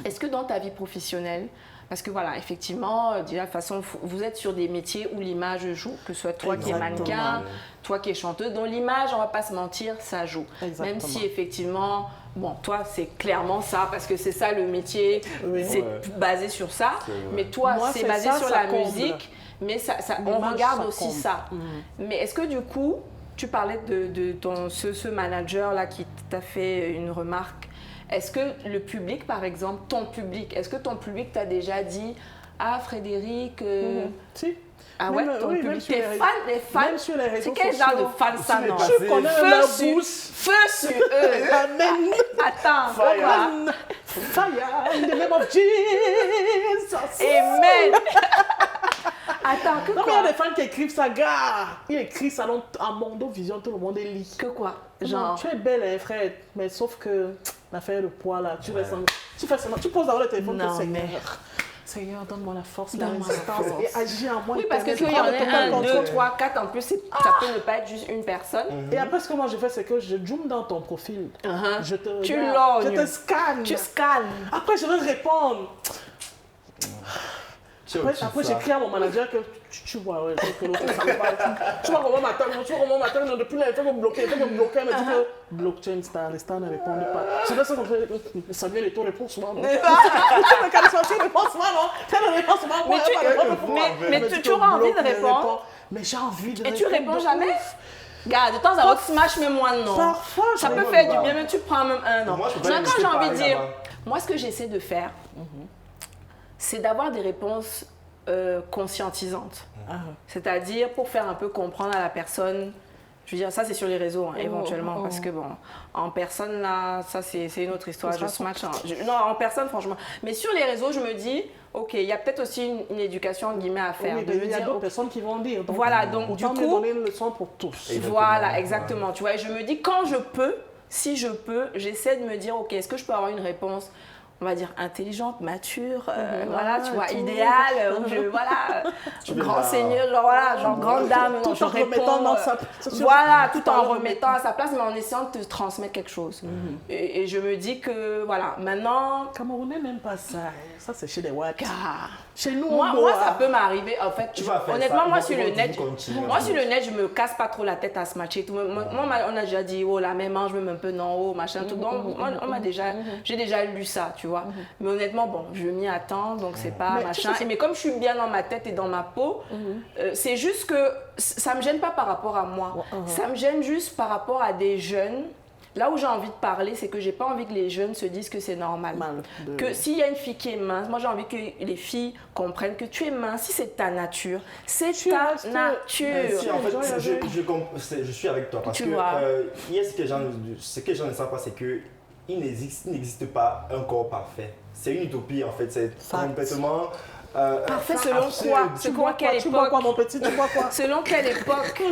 est-ce que dans ta vie professionnelle, parce que voilà, effectivement, déjà, de toute façon, vous êtes sur des métiers où l'image joue, que ce soit toi qui es Exactement. mannequin, toi qui es chanteuse, donc l'image, on va pas se mentir, ça joue. Exactement. Même si effectivement, bon, toi, c'est clairement ça, parce que c'est ça le métier, Oui. c'est Ouais. basé sur ça, C'est vrai. mais toi, Moi, c'est c'est basé ça, sur ça la comble. musique, mais on L'image, regarde ça aussi comble. ça. Mais est-ce que du coup, tu parlais de ce manager-là qui t'a fait une remarque, est-ce que le public, par exemple, ton public, est-ce que ton public t'a déjà dit « Ah, Frédéric, Si. ah ouais, Même, ton oui, même public, sur tes les fans, les fans, Même sur les réseaux c'est quel sociaux. genre de fans ça, non? Je connais leur boost. Feu sur eux. Amen. Attends, Fire. pourquoi? Fire in the name of Jesus. Amen. Attends, que Non, mais il y a quoi? des fans qui écrivent ça, gars. Ils écrivent ça en Mondo Vision, tout le monde est lit. Que quoi? Genre, tu es belle, hein, frère, mais sauf que l'affaire de poids là, tu restes tu fais seulement, tu poses dans le téléphone, Non, que Seigneur, donne-moi la force, la Donne-moi la résistance et agis en moi. Oui, parce que Éternel, qu'il y en prends le total a un, contrôle. 2, 3, 4, en plus, ça peut ne pas être juste une personne. Et après, ce que moi je fais, c'est que je zoome dans ton profil. Je te Tu regarde, je lognes. te scanne. Tu scannes. Après, je vais répondre. Après j'écris à mon manager que tu vois, ouais, que l'autre, ça me parle. Tu vois comment m'attendre, non, depuis là, il faut me bloquer, elle me dit que blockchain star, les stars ne répondent pas. C'est là ça qu'on fait, Samuel et toi réponds souvent. Tu me calmes sur tu réponds souvent, non? Tu ne réponds souvent, mais tu auras envie de répondre. Mais j'ai envie de répondre. Et tu réponds jamais? Regarde, de temps en temps, smash même moi non. Parfois, Ça peut faire du bien, mais tu prends même un non. Moi, je peux pas Genre, quand laisser j'ai envie de parler dire, là-bas. moi ce que j'essaie de faire, c'est d'avoir des réponses conscientisantes. C'est-à-dire pour faire un peu comprendre à la personne, je veux dire, ça c'est sur les réseaux hein, éventuellement, parce que bon, en personne là, ça c'est une autre histoire, je smash. Non, en personne franchement. Mais sur les réseaux, je me dis, ok, il y a peut-être aussi une éducation en guillemets à faire. Oui, de me il y a dire, d'autres personnes qui vont dire. Donc, voilà, donc du autant coup, mieux donner une leçon pour tous. voilà, exactement. Tu vois, et je me dis, quand je peux, si je peux, j'essaie de me dire, ok, est-ce que je peux avoir une réponse, on va dire intelligente, mature, voilà, tu vois, tout. idéale, grand seigneur, genre, voilà, genre grande dame, Tout je en remettant réponds, dans sa... voilà, tout en remettant à sa place, mais en essayant de te transmettre quelque chose. Et je me dis que, voilà, maintenant... Camerounais n'aiment pas ça. Ça, c'est chez les Wats. Ah. Chez nous, Moi, ça peut m'arriver. En fait, Tu vas faire honnêtement, ça, moi ils sur vont le net, continuer. moi sur le net, je me casse pas trop la tête à se matcher. Moi, on a déjà dit, oh la même mange même un peu non, oh machin, tout. Donc, j'ai déjà lu ça, tu vois. Mais honnêtement, bon, je m'y attends, donc c'est pas Mais machin. tu sais, Mais comme je suis bien dans ma tête et dans ma peau, c'est juste que ça me gêne pas par rapport à moi. Ça me gêne juste par rapport à des jeunes. Là où j'ai envie de parler, c'est que j'ai pas envie que les jeunes se disent que c'est normal. Que s'il y a une fille qui est mince, moi j'ai envie que les filles comprennent que tu es mince. Si c'est ta nature, c'est ta nature. Si, en fait, je suis avec toi parce Tu que vois. ce que les gens ne savent pas, c'est qu'il n'existe pas un corps parfait. C'est une utopie en fait, c'est complètement Parfait, selon quoi? Tu bois quoi? Tu bois quoi, mon petit? Tu bois quoi? Selon quelle époque?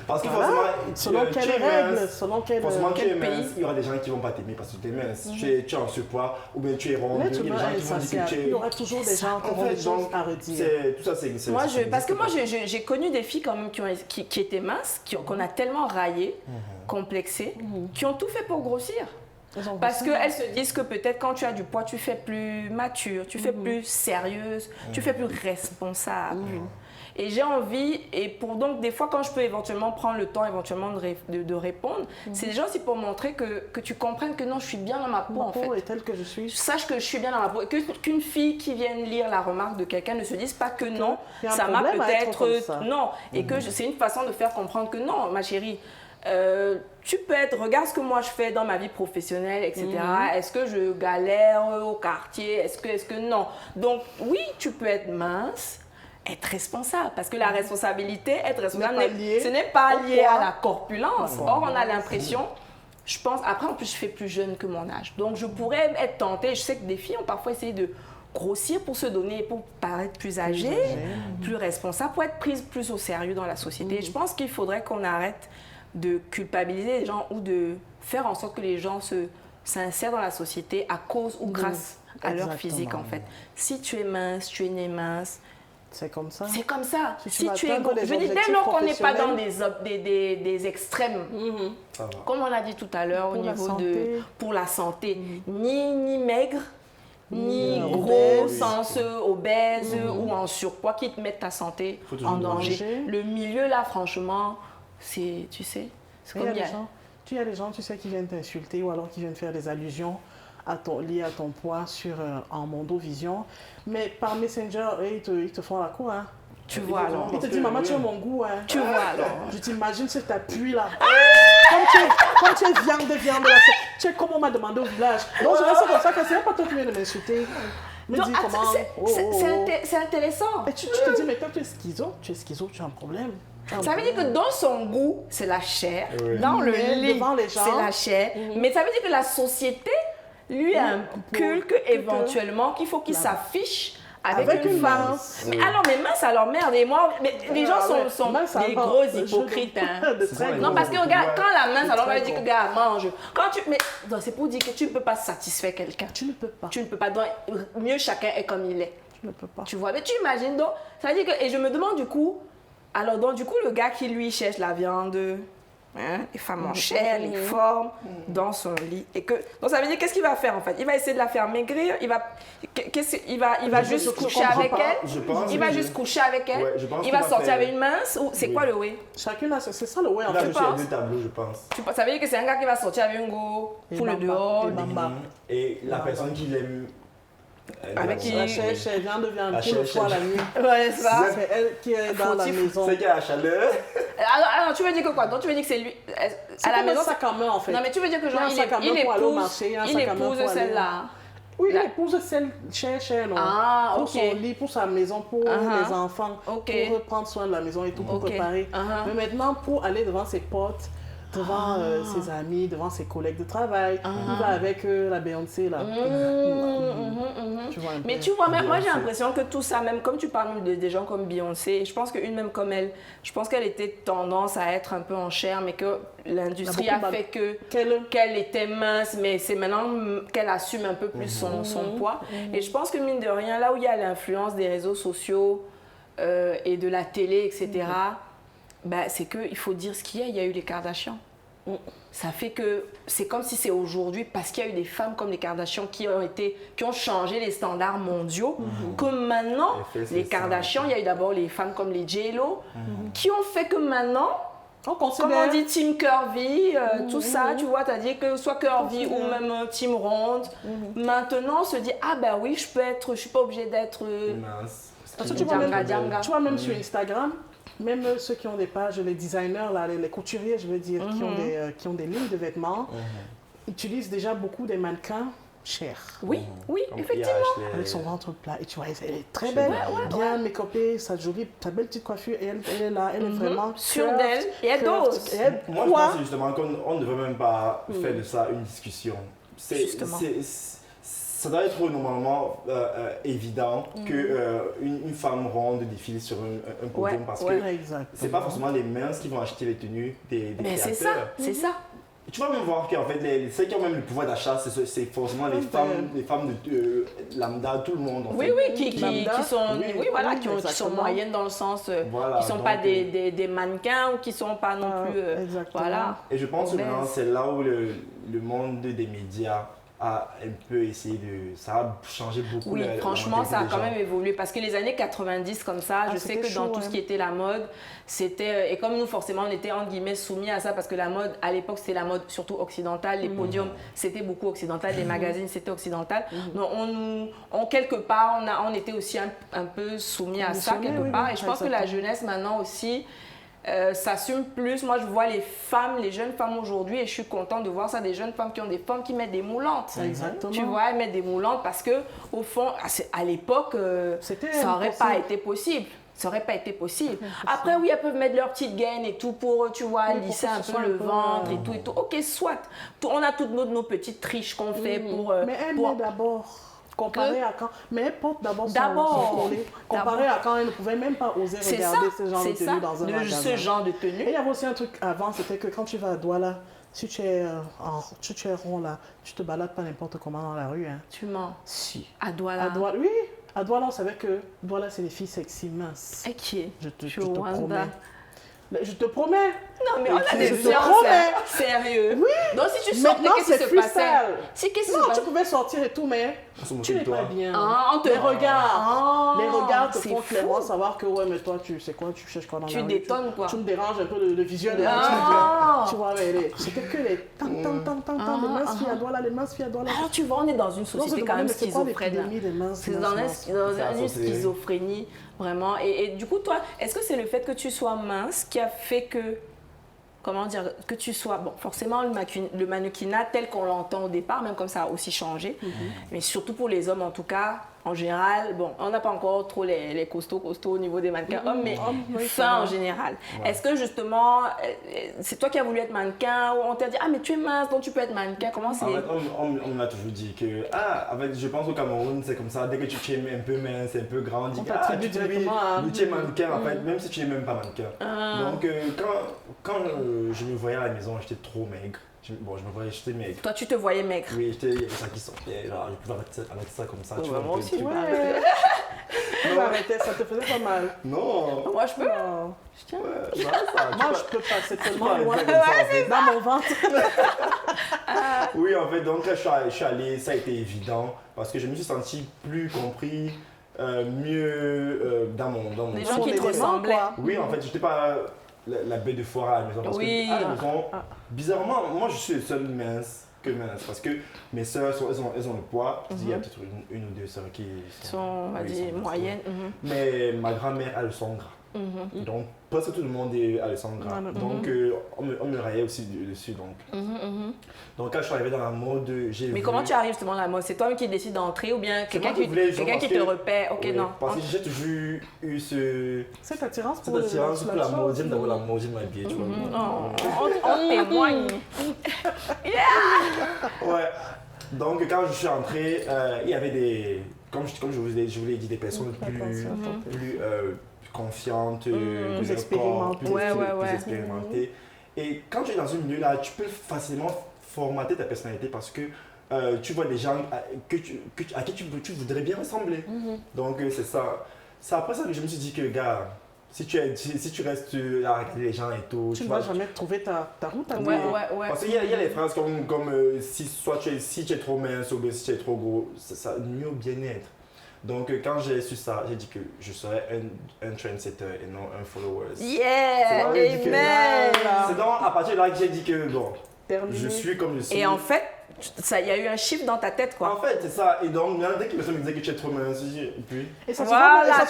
Parce que forcément, selon quelles règles? Selon quel forcément, tu es pays? mince, il y aura des gens qui vont pas t'aimer parce que tu es mince. Tu es en surpoids ou bien tu es rond. Il y a des gens qui vont dire que tu es... Il y aura toujours des gens qui auront des choses à redire. Tout ça, c'est... Parce que moi, j'ai connu des filles quand même qui étaient minces, qu'on a tellement raillées, complexées, qui ont tout fait pour grossir. Parce qu'elles se disent que peut-être quand tu as du poids, tu fais plus mature, tu fais plus sérieuse, tu fais plus responsable. Et j'ai envie, donc des fois quand je peux éventuellement prendre le temps éventuellement de répondre, c'est déjà aussi pour montrer que tu comprennes que non, je suis bien dans ma peau en fait. Et telle que je suis. Sache que je suis bien dans ma peau. Et qu'une fille qui vienne lire la remarque de quelqu'un ne se dise pas que non, ça m'a peut-être... Non, et que c'est une façon de faire comprendre que non, ma chérie, tu peux regarde ce que moi je fais dans ma vie professionnelle, etc. Est-ce que je galère au quartier? Est-ce que non? Donc oui, tu peux être mince, être responsable. Parce que la responsabilité, être responsable, ce n'est pas lié à la corpulence. Or, on a l'impression, je pense, après en plus je fais plus jeune que mon âge. Donc je pourrais être tentée, je sais que des filles ont parfois essayé de grossir pour se donner, pour paraître plus âgée, plus responsable, pour être prise plus au sérieux dans la société. Je pense qu'il faudrait qu'on arrête de culpabiliser les gens ou de faire en sorte que les gens s'insèrent dans la société à cause ou grâce à leur physique en fait. Si tu es mince, tu es née mince. C'est comme ça. C'est comme ça. Si tu es je dis dès lors qu'on n'est pas dans des extrêmes, comme on a dit tout à l'heure au niveau de pour la santé, ni maigre, ni gros, sans obèse ou en surpoids qui te mettent ta santé en danger. Le milieu là, franchement. Tu sais, c'est comme il y a des gens, tu sais, qui viennent t'insulter ou alors qui viennent faire des allusions liées à ton poids en Mondovision. Mais par Messenger, ils te font la cour. Hein. Tu vois alors. Ils te disent, maman, tu as mon goût. Hein. Tu vois alors. Je t'imagine sur ta pluie là. Comme tu es viande là. Tu es comme on m'a demandé au village. Donc, c'est comme ça que c'est pas toi qui viens de m'insulter. Non, c'est intéressant. Et tu te dis, mais toi, tu es schizo, tu as un problème. Ça veut dire que dans son goût, c'est la chair. Dans le lit, c'est la chair. Mais ça veut dire que la société, lui, inculque éventuellement qu'il faut qu'il s'affiche avec une femme. Mais alors, mince, alors merde. Et moi, les gens sont des gros hypocrites. Non, parce que regarde, quand la mince, alors on va dire que gars, mange. Mais c'est pour dire que tu ne peux pas satisfaire quelqu'un. Tu ne peux pas. Tu ne peux pas. Donc, mieux chacun est comme il est. Tu ne peux pas. Tu vois, mais tu imagines donc, ça veut dire que, et je me demande du coup, alors donc du coup le gars qui lui cherche la viande, les femmes en chair, les formes, dans son lit, donc ça veut dire qu'est-ce qu'il va faire en fait? Il va essayer de la faire maigrir, il va juste coucher avec elle, il va juste coucher avec elle, il va sortir avec une mince, ou c'est quoi le way? Chacune a, c'est ça le way en fait. Là, je suis à deux tableaux, je pense. Ça veut dire que c'est un gars qui va sortir avec un go pour le dehors, et la personne qui l'aime. Avec qui la chèche, elle vient de viande pour le foie la nuit. Ouais, c'est ça. C'est elle qui est dans la maison. C'est qui a la chaleur. Alors, tu veux dire que quoi? Donc, tu veux dire que c'est lui. À la maison, sac à main en fait. Non, mais tu veux dire que genre, il épouse celle-là. Oui, il épouse celle cher, non. Pour son lit, pour sa maison, pour les enfants, pour prendre soin de la maison et tout, pour préparer. Mais maintenant, pour aller devant ses potes, devant ses amis, devant ses collègues de travail, il va avec la Beyoncé là. Tu vois un peu. Mais tu vois, moi j'ai l'impression que tout ça, même comme tu parles des gens comme Beyoncé, je pense qu'une même comme elle, je pense qu'elle était tendance à être un peu en chair, mais que l'industrie a fait qu'elle était mince, mais c'est maintenant qu'elle assume un peu plus son poids. Et je pense que mine de rien, là où il y a l'influence des réseaux sociaux et de la télé, etc., c'est qu'il faut dire ce qu'il y a. Il y a eu les Kardashians. Ça fait que c'est comme si c'est aujourd'hui, parce qu'il y a eu des femmes comme les Kardashians qui ont changé les standards mondiaux, que maintenant, les Kardashians, il y a eu d'abord les femmes comme les J-Lo, qui ont fait que maintenant, comme on dit Team Curvy, tout ça, tu vois, c'est-à-dire que soit Curvy ou même Team Ronde, maintenant on se dit, ah ben oui, je suis pas obligée d'être mince. Parce que tu vois même sur Instagram, même ceux qui ont des pages, les designers, là, les couturiers, je veux dire, qui ont des lignes de vêtements, utilisent déjà beaucoup des mannequins chers. Oui, effectivement. Avec son ventre plat. Et tu vois, elle est très belle, bien make-upée, sa belle petite coiffure. Et elle est là, elle est vraiment sûre d'elle. Et elle dose. Moi, je pense justement qu'on ne devrait même pas faire de ça une discussion. Ça ça doit être normalement évident qu'une femme ronde défile sur un podium parce que c'est pas forcément les minces qui vont acheter les tenues des Mais créateurs. c'est ça. Tu vas même voir qu'en fait, celles qui ont même le pouvoir d'achat, c'est forcément les femmes de lambda, tout le monde. En fait. Oui, qui sont moyennes dans le sens, voilà, qui ne sont pas des mannequins ou qui ne sont pas non plus... voilà. Et je pense que maintenant, c'est là où le monde des médias a un peu essayé de... Ça a changé beaucoup. Oui, franchement, ça a quand même évolué. Parce que les années 90, comme ça, je sais que dans tout ce qui était la mode, c'était... Et comme nous, forcément, on était, entre guillemets, soumis à ça parce que la mode, à l'époque, c'était la mode surtout occidentale. Les podiums, c'était beaucoup occidental. Les magazines, c'était occidental. Donc, quelque part, on était aussi un peu soumis à ça, quelque part. Et je pense que la jeunesse, maintenant aussi... s'assume plus. Moi, je vois les jeunes femmes aujourd'hui, et je suis contente de voir ça, des jeunes femmes qui ont des formes qui mettent des moulantes. Exactement. Tu vois, elles mettent des moulantes parce que, au fond, à l'époque, ça n'aurait pas été possible. Ça n'aurait pas été possible. Après, oui, elles peuvent mettre leurs petites gaines et tout pour, tu vois, lisser un peu le ventre et tout et tout. Ok, soit. On a toutes nos petites triches qu'on fait pour... Mais elle met d'abord... Comparé à quand, mais elle porte d'abord son collet. Comparé à quand elle ne pouvait même pas oser regarder ce genre de tenue dans un magasin. Ce genre de tenue. Et il y avait aussi un truc avant, c'était que quand tu vas à Douala, si tu es rond là, tu te balades pas n'importe comment dans la rue. Hein. Tu mens. Si. À Douala. Oui. À Douala, on savait que Douala, c'est les filles sexy minces. Ok. Je te promets. Je te promets. Non, mais on a des gens sérieux. Oui. Donc, si tu sortais, qu'est-ce qui se passait? Non, tu pouvais sortir et tout, mais tu n'es pas bien. On te regarde. Les regards te font clairement savoir que, ouais, mais toi, tu sais quoi, tu cherches quoi dans la rue. Tu détonnes, quoi. Tu me déranges un peu le visuel de la tu vois, mais c'était que les les minces filles à Douala, les minces filles à Douala. Alors, tu vois, on est dans une société quand même schizophrène. C'est dans une schizophrénie. Vraiment. Et du coup, toi, est-ce que c'est le fait que tu sois mince qui a fait que, comment dire, que tu sois, bon, forcément, le mannequinat tel qu'on l'entend au départ, même comme ça a aussi changé, mais surtout pour les hommes en tout cas, en général, bon, on n'a pas encore trop les costauds au niveau des mannequins hommes, mais fin en général. Ouais. Est-ce que justement, c'est toi qui as voulu être mannequin ou on t'a dit, ah mais tu es mince, donc tu peux être mannequin, comment c'est? On m'a toujours dit que, je pense au Cameroun, c'est comme ça, dès que tu es un peu mince, un peu grand, on dit, tu es mannequin en fait, même si tu n'es même pas mannequin. Donc quand je me voyais à la maison, j'étais trop maigre. Je me voyais, j'étais maigre. Toi, tu te voyais maigre? Oui, il y avait ça qui sortait, genre, je pouvais arrêter ça comme ça. Tu vois, moi aussi, Tu arrêtais, ça te faisait pas mal? Non. Moi, je peux. Je tiens. Moi, je peux pas, c'est tellement loin dans mon ventre. Oui, en fait, donc je suis allé, ça a été évident, parce que je me suis senti plus compris, mieux dans mon les gens qui te ressemblaient. Oui, en fait, j'étais pas... La baie de foire à la maison. Parce que à la maison, bizarrement, moi je suis le seul mince parce que mes soeurs, elles ont le poids. Il y a peut-être une ou deux soeurs qui sont on va dire, moyennes. Mais ma grand-mère a le sang gras. Donc, presque tout le monde a le sang gras. Donc, on me raillait aussi dessus. Donc, quand je suis arrivé dans la mode, j'ai vu... Mais comment tu arrives justement dans la mode? C'est toi qui décides d'entrer ou bien quelqu'un qui te repère? Ok, non. Parce que j'ai toujours eu cette attirance pour la mode. J'aime d'avoir la mode, j'aime m'habiller, tu vois. On témoigne. Ouais. Donc, quand je suis entré, il y avait des... Comme je vous l'ai dit, des personnes plus confiantes, plus expérimentées. Plus expérimentées. Et quand tu es dans un milieu là, tu peux facilement formater ta personnalité parce que tu vois des gens à qui tu voudrais bien ressembler. Donc c'est ça. C'est après ça que je me suis dit que, gars, si tu restes à regarder les gens et tout, tu ne vas jamais trouver ta route à ouais. Parce qu'il y a les phrases comme si tu es trop mince ou si tu es trop gros, ça mieux bien-être. Donc, quand j'ai su ça, j'ai dit que je serais un trendsetter et non un follower. Yeah! Amen! C'est donc à partir de là que j'ai dit que, bon, je suis comme je suis. Et en fait, il y a eu un chiffre dans ta tête, quoi. En fait, c'est ça. Et donc, dès que les personnes me disaient que tu es trop mince, et puis... Et ça se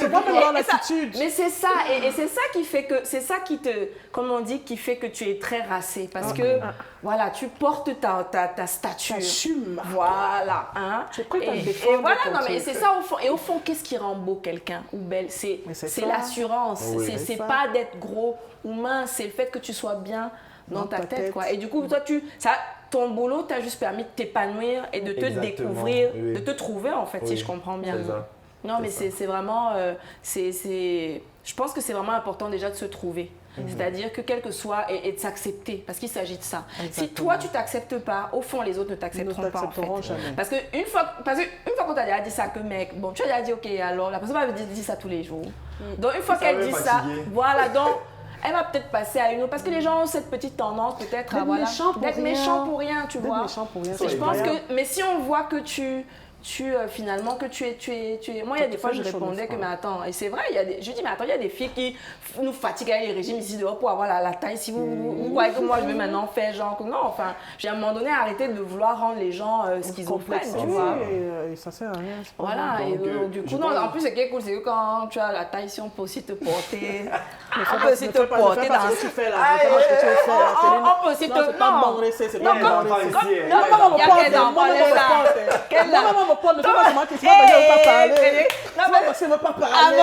voit même dans l'attitude. Mais c'est ça. Et c'est ça qui fait que... C'est ça qui te... Comme on dit, qui fait que tu es très racé. Parce que, voilà, tu portes ta stature. T'assumes. Voilà. Hein? Tu es prête à te et défendre. voilà, non, mais c'est ça au fond. Et au fond, qu'est-ce qui rend beau quelqu'un ou belle? C'est l'assurance. C'est pas d'être gros ou mince. C'est le fait que tu sois bien dans ta tête, quoi. Et du coup, toi, ton boulot t'a juste permis de t'épanouir et de te Exactement, découvrir, oui. de te trouver en fait, si Oui, je comprends bien. c'est ça. Non, mais c'est vraiment, je pense que c'est vraiment important déjà de se trouver. C'est-à-dire que quel que soit, et de s'accepter, parce qu'il s'agit de ça. Si toi, tu t'acceptes pas, au fond, les autres ne t'accepteront pas en fait. Jamais. Parce qu'une fois qu'on t'a déjà dit ça, que mec, bon, tu as déjà dit, ok, alors la personne va me dire ça tous les jours. Donc une fois qu'elle dit ça, voilà, donc elle va peut-être passer à une autre. Parce que les gens ont cette petite tendance peut-être à d'être méchants pour rien, tu vois. Méchants pour rien. Je pense que, mais si on voit que finalement que tu es moi il y a des fois je répondais que mais attends, et c'est vrai, je dis mais attends, il y a des filles qui nous fatiguent avec les régimes ici dehors pour avoir la taille. Si vous voyez que moi je vais maintenant faire genre que non, enfin j'ai à un moment donné arrêté de vouloir rendre les gens schizophrènes, tu vois. Et ça sert à rien. Voilà, et donc, du coup, non, en plus, ce qui est cool, c'est que quand tu as la taille, si on peut aussi te porter. On peut aussi te porter dans. Ce que tu fais là. On peut aussi te. C'est pas bon, c'est pas bon. Non, il y a qu'elle en parle là. Quelle là? Ne fais pas comment tu vas pas parler. Non, parce qu'elle ne veut pas parler.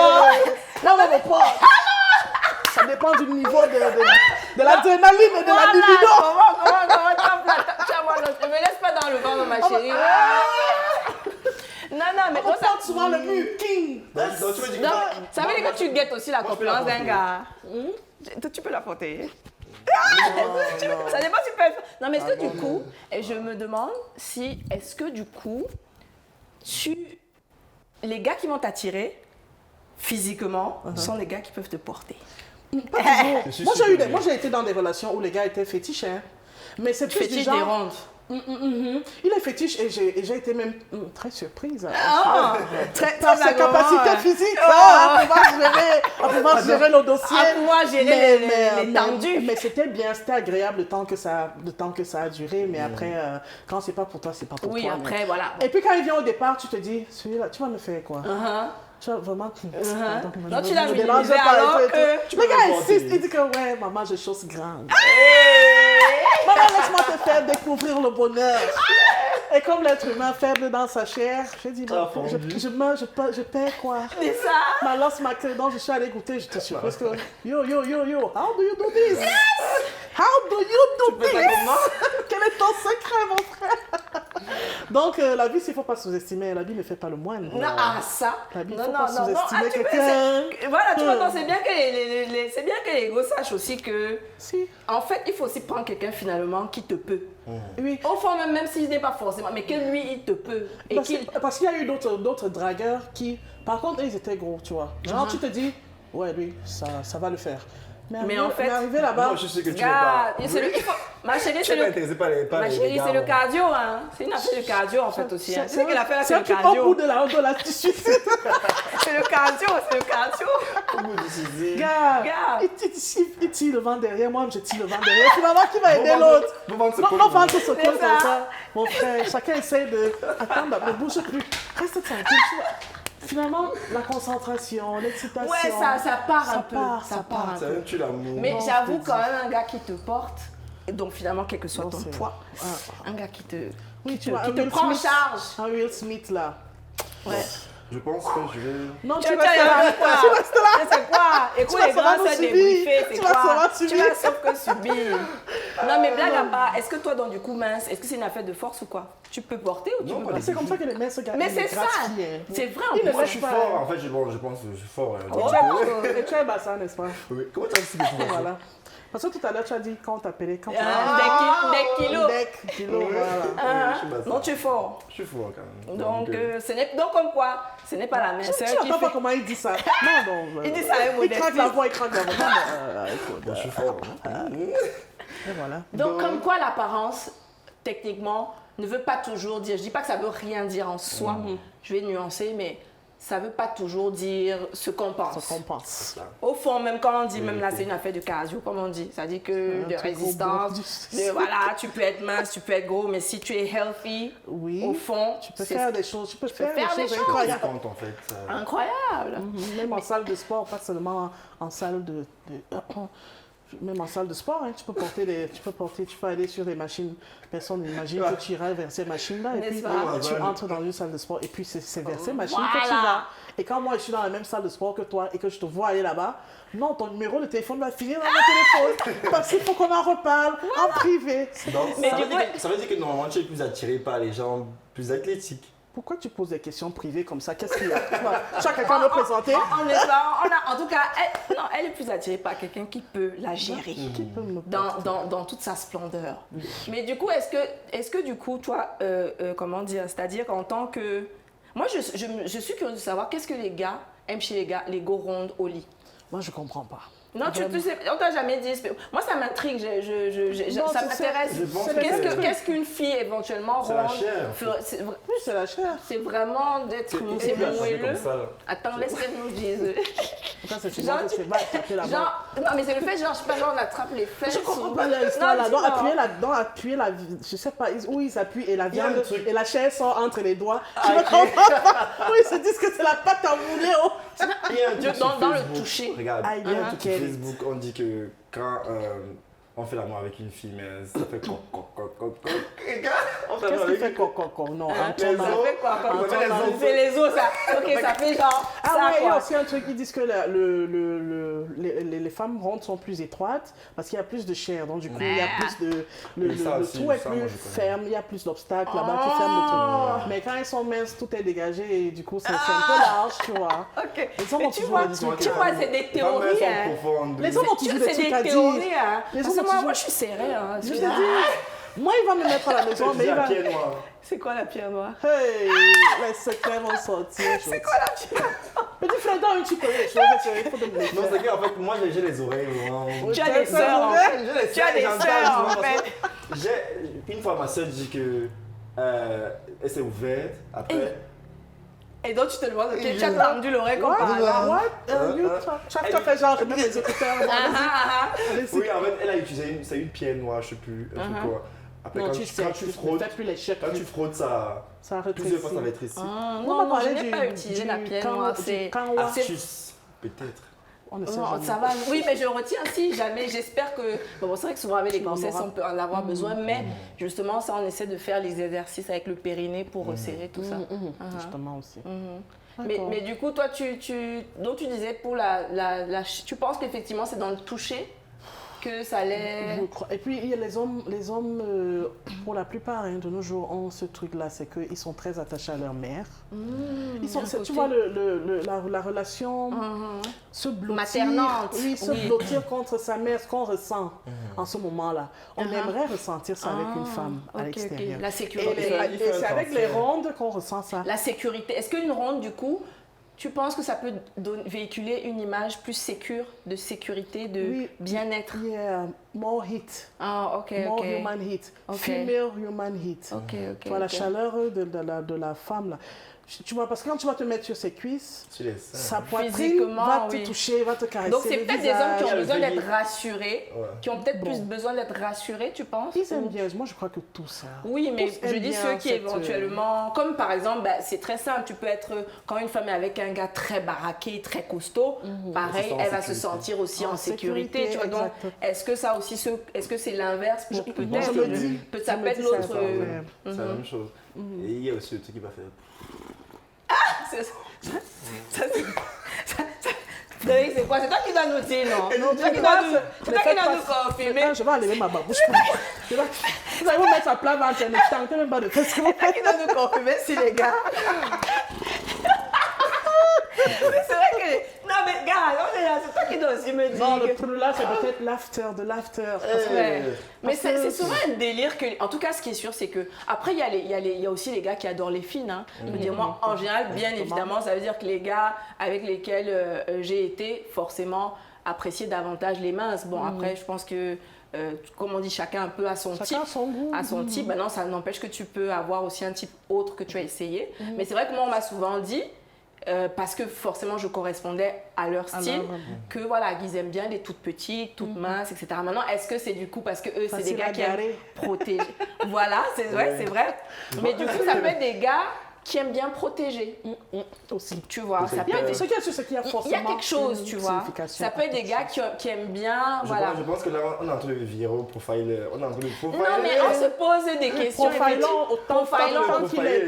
Non, mon pote. Ça dépend du niveau de l'adrénaline et de la libido. Comment je me laisse pas dans le ventre, ma chérie. Non, mais on porte souvent le mur king. Non, ça veut dire que tu guettes aussi la confiance d'un gars. Tu peux la porter. Ça dépend si tu peux. Non, mais est-ce que du coup, et je me demande si, est-ce que du coup, les gars qui vont t'attirer physiquement sont les gars qui peuvent te porter. Pas toujours. Moi, j'ai été dans des relations où les gars étaient fétiches, hein. Mais c'est plus fétiche du genre... des rondes. Il est fétiche et j'ai été même très surprise. Par sa capacité physique à pouvoir gérer le dossier. À pouvoir gérer les tendus. Mais c'était bien, c'était agréable le temps que ça a duré. Mais après, quand c'est pas pour toi, c'est pas pour toi. Oui, après, voilà. Et puis quand il vient au départ, tu te dis, celui-là, tu vas me faire quoi? Tu vas vraiment... Non, tu l'as minimisé alors que... Le gars insiste, il dit que ouais, maman, j'ai chose grande. Maman, laisse-moi te faire découvrir le bonheur. Et comme l'être humain faible dans sa chair, j'ai dit, je perds quoi? C'est ça. Ma losse, ma clé, donc je suis allée goûter, je te suppose que... Yo, how do you do this? How do you do this? Quel est ton secret, mon frère? Donc, la vie, il ne faut pas sous-estimer. La vie ne fait pas le moine. Non, ça. La vie, il ne faut pas sous-estimer quelqu'un. Voilà, tu vois, c'est bien que les gros sachent aussi que... Si. En fait, il faut aussi prendre quelqu'un finalement qui te peut. Oui. Au fond, même s'il n'est pas forcément, mais que lui, il te peut. Et parce qu'il y a eu d'autres dragueurs qui, par contre, ils étaient gros, tu vois. Genre, tu te dis, ouais, lui, ça va le faire. Mais en fait, arrivé là-bas, je sais que tu n'es pas. Ma chérie, c'est le cardio, hein. C'est une affaire de cardio en fait aussi. C'est ce qu'elle a fait là, c'est le cardio. C'est un bout de la tissu. C'est le cardio. Au bout du sujet. Gars, il tire le vent derrière, moi je tire le vent derrière. Finalement, qui va aider l'autre? Vous vendez ce Non, vendre ce col comme ça. Mon frère, chacun essaie de... Attends, ne bouge plus. Reste tranquille, tu vois. Finalement, la concentration, l'excitation. Ouais, ça part un peu. Ça part un peu. Tu l'amour. Mais j'avoue, quand même, un gars qui te porte, et donc finalement, quel que soit ton poids, un gars qui te prend en charge. Un Will Smith là. Ouais. Je pense que je vais... Non, tu restes là. C'est quoi? Écoute, les grands se débriefer, c'est quoi? Tu vas sauf que subir. Non, mais blague à part, est-ce que toi, donc du coup, mince, est-ce que c'est une affaire de force ou quoi? Tu peux porter ou tu peux pas? C'est comme ça que les minces gagnent. Mais c'est ça. C'est vrai. Moi, je suis fort. En fait, je pense que je suis fort. Et tu es bassin, n'est-ce pas? Oui. Comment tu as dit que tu Voilà. Parce que tout à l'heure, tu as dit quand on t'appelait. Des kilos. Des kilos, voilà. Non, tu es fort. Je suis fort quand même. Donc, comme quoi, ce n'est pas la minceur qui fait... Tu n'entends pas comment il dit ça. Non. Il dit ça avec modestie. Il craque la voix. Je suis fort. Et voilà. Donc, comme quoi l'apparence, techniquement, ne veut pas toujours dire... Je ne dis pas que ça ne veut rien dire en soi. Je vais nuancer, mais... Ça ne veut pas toujours dire ce qu'on pense. Au fond, même quand on dit, même là, c'est une affaire de cardio, comme on dit. Ça dit que de résistance, voilà, tu peux être mince, tu peux être gros, mais si tu es healthy, au fond, tu peux faire des choses. Tu peux faire des choses incroyables. En fait, incroyable. Même en salle de sport, pas seulement en salle Même en salle de sport, hein, tu peux aller sur des machines. Personne n'imagine que tu iras vers ces machines-là. Et puis, tu entres dans une salle de sport. Et puis, c'est vers ces machines que tu vas. Et quand moi, je suis dans la même salle de sport que toi et que je te vois aller là-bas, non, ton numéro de téléphone va finir dans mon téléphone. Parce qu'il faut qu'on en reparle en privé. Donc, ça veut dire que normalement, tu es plus attiré par les gens plus athlétiques. Pourquoi tu poses des questions privées comme ça? Qu'est-ce qu'il y a? Tu as quelqu'un à me présenter? En tout cas, elle est plus attirée par quelqu'un qui peut la gérer dans toute sa splendeur. Mais du coup, est-ce que du coup, toi, comment dire, c'est-à-dire qu'en tant que... Moi, je suis curieuse de savoir qu'est-ce que les gars aiment chez les gars, les go rondes au lit. Moi, je comprends pas. Non, tu sais, on t'a jamais dit. Moi, ça m'intrigue, ça m'intéresse. Qu'est-ce qu'une fille éventuellement ronde? C'est la chair. Oui, c'est la chair. C'est vraiment d'être moelleux. Attends, laisse-moi nous dire. Pourquoi c'est genre que tu vas taper la main? Non, mais c'est le fait, genre, je sais pas, genre, on attrape les fesses. Je comprends pas l'histoire là. Appuyer la, je sais pas où ils appuient et la viande et la chair sort entre les doigts. Je ne comprends pas. Oui, ils se disent que c'est la pâte à moulin. Dans le toucher. Regarde, il y a un truc sur Facebook, on dit que quand on fait l'amour avec une fille, mais ça fait coq. Qu'est-ce qui fait coq? Non, ça fait quoi? C'est les os, ça. Ok, ça fait genre. Ah ouais, il y a aussi un truc, ils disent que les femmes rondes sont plus étroites parce qu'il y a plus de chair. Donc du coup, il y a plus de... Le tout est plus ferme, il y a plus d'obstacles là-bas qui ferment le truc. Mais quand elles sont minces, tout est dégagé et du coup, c'est un peu large, tu vois. Ok. Mais tu vois, c'est des théories. Les hommes ont toujours des trucs à dire. Moi, je suis serrée. Je te dis, moi, il va me mettre à la maison, mais il va... C'est quoi la pierre noire? Hey, les secrets vont sortir. C'est quoi la pierre noire? Petit frère, dans une chico, il faut de me les faire. Non, c'est qu'en fait, moi, j'ai les oreilles vraiment... Tu as des sœurs, en fait. Tu as des sœurs, en fait. Une fois, ma sœur dit que elle s'est ouverte, après... Et donc tu te demandes, ok, tu as tendu l'oreille comme par hasard. Tu as fait genre, je mets mes écouteurs. Oui, en fait, elle a utilisé une pierre noire, je sais plus, un truc quoi. Après, non, quand tu frottes, ça rétrécit. Plusieurs fois, ça rétrécit. Non, je n'ai pas utilisé la pierre noire. C'est astuce, peut-être. Ça va, oui, mais je retiens si jamais, j'espère que... Bon, c'est vrai que souvent avec les grossesses, on peut en avoir besoin, mais justement, ça, on essaie de faire les exercices avec le périnée pour resserrer tout ça. Justement aussi. Mais du coup, toi, donc tu disais pour tu penses qu'effectivement, c'est dans le toucher que ça allait... Et puis, il y a les hommes pour la plupart de nos jours, ont ce truc-là, c'est qu'ils sont très attachés à leur mère. Tu vois, la relation se blottir. Maternante. Oui, se blottir contre sa mère, ce qu'on ressent en ce moment-là. On aimerait ressentir ça avec une femme à l'extérieur. La sécurité. Et c'est avec les rondes qu'on ressent ça. La sécurité. Est-ce qu'une ronde, du coup, tu penses que ça peut véhiculer une image plus sécure, de sécurité, de bien-être? Yeah, more heat. Ah, ok, more human heat. Female human heat. Tu vois, la chaleur de la femme, là. Tu vois, parce que quand tu vas te mettre sur ses cuisses, sa poitrine va te toucher, va te caresser. Donc c'est peut-être des hommes qui ont besoin d'être rassurés, qui ont peut-être plus besoin d'être rassurés, tu penses? Ils aiment bien, moi je crois que tout ça. Oui, mais je dis ceux qui éventuellement, comme par exemple, c'est très simple, tu peux être, quand une femme est avec un gars très baraqué, très costaud, pareil, elle va se sentir aussi en sécurité, tu vois. Donc, est-ce que ça aussi, est-ce que c'est l'inverse pour peut-être, ça peut être l'autre. C'est la même chose. Et il y a aussi le truc qui va faire... Frédéric, c'est quoi? C'est toi qui dois nous dire, non? C'est toi qui dois nous confirmer. Je vais enlever ma babouche. Vous allez vous mettre à plat avant Internet. Je t'entends même pas de faire. C'est toi qui dois nous confirmer si les gars... C'est vrai que... Non mais gars, c'est toi qui dois aussi me dire... Non, le truc là, c'est peut-être l'after, de l'after. Mais c'est souvent un délire que... En tout cas, ce qui est sûr, c'est que... Après, il y a aussi les gars qui adorent les filles. Hein. Je veux dire, moi, en général, bien évidemment, ça veut dire que les gars avec lesquels j'ai été, forcément, apprécier davantage les minces. Bon, après, je pense que... comme on dit, chacun un peu à son type. À son type. Ben non, ça n'empêche que tu peux avoir aussi un type autre que tu as essayé. Mais c'est vrai que moi, on m'a souvent dit... parce que forcément je correspondais à leur style, que voilà, qu'ils aiment bien les toutes petites, toutes minces, etc. Maintenant, est-ce que c'est du coup parce que eux, c'est des gars qui aiment protéger? Voilà, c'est vrai, c'est vrai. Mais du coup, ça peut être des gars qui aiment bien protéger. Aussi. Tu vois, ça peut Il y a être ce qu'il y a il y forcément a quelque chose, tu vois. Ça peut être des gars qui aiment bien, voilà. Je pense que là, on est en train de virer au profil. On est en train de profiler. Non, mais on se pose des questions. Profilons autant qu'il est.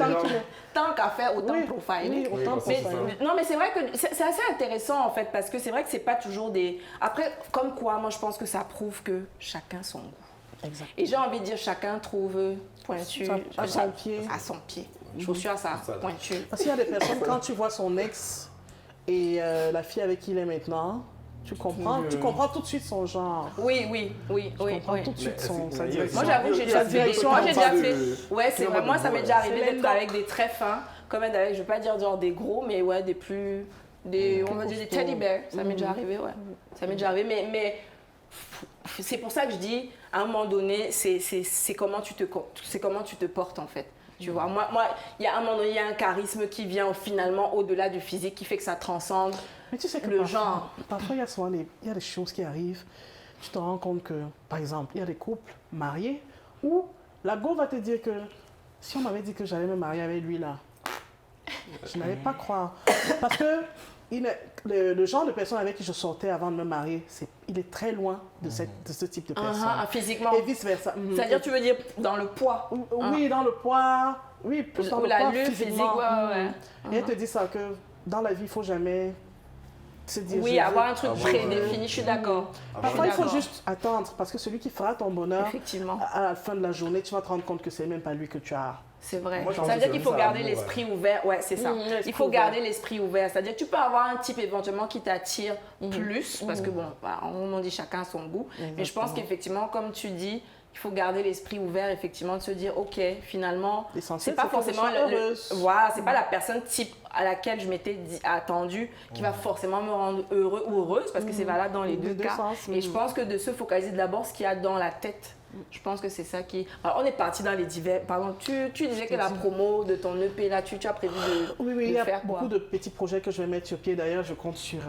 Tant qu'à faire, autant Oui, profiler. oui, autant Mais, profiler. non, mais c'est vrai que c'est assez intéressant en fait, parce que c'est vrai que c'est pas toujours des. Après, comme quoi, moi je pense que ça prouve que chacun son goût. Exact. Et j'ai envie de dire, chacun trouve pointu À son pied. À son pied. Chaussure à sa pointu. Parce qu'il y a des personnes, quand tu vois son ex et la fille avec qui il est maintenant, tu comprends tout de suite son genre. Oui. Tu comprends tout de suite sa direction. Moi, j'avoue que j'ai déjà fait. Moi, j'ai déjà fait. Ouais, c'est vrai. Moi, ça m'est déjà arrivé C'est d'être avec des très fins, comme avec, je vais pas dire genre des gros, mais ouais, des plus. On va dire des teddy bears. Ça m'est déjà arrivé, ouais. Ça m'est déjà arrivé, mais c'est pour ça que je dis, à un moment donné, c'est comment tu te portes en fait. Tu vois, moi, il y a un moment donné, il y a un charisme qui vient finalement au-delà du physique, qui fait que ça transcende. Mais tu sais que le parfois, genre. Parfois, il y a des choses qui arrivent. Tu te rends compte que, par exemple, il y a des couples mariés où la go va te dire que si on m'avait dit que j'allais me marier avec lui là, je n'allais pas croire. Parce que le genre de personne avec qui je sortais avant de me marier, il est très loin de ce type de personne. Physiquement. Et vice-versa. C'est-à-dire, tu veux dire dans le poids. Oui, dans le poids. Oui, plus dans le la poids lutte physiquement. ouais. Et elle te dit ça, que dans la vie, il ne faut jamais se dire... Oui, avoir un truc prédéfini, je suis d'accord. Parfois, il faut juste attendre, parce que celui qui fera ton bonheur, effectivement, à la fin de la journée, tu vas te rendre compte que c'est même pas lui que tu as. C'est vrai. Moi, ça veut dire qu'il faut garder l'esprit ouvert. Ouais, c'est ça. Il faut garder l'esprit ouvert. C'est-à-dire que tu peux avoir un type éventuellement qui t'attire plus, parce que bon, on dit chacun son goût. Mais je pense qu'effectivement, comme tu dis, il faut garder l'esprit ouvert, effectivement, de se dire, ok, finalement, c'est pas forcément voilà, c'est pas la personne type à laquelle je m'étais attendu qui va forcément me rendre heureux ou heureuse, parce que c'est valable dans les deux cas. Et je pense que de se focaliser d'abord ce qu'il y a dans la tête. Je pense que c'est ça qui... Alors, on est parti dans les divers... Pardon, tu disais que la promo de ton EP, là, tu as prévu de faire quoi? Oui, il y a beaucoup de petits projets que je vais mettre sur pied. D'ailleurs, je compte sur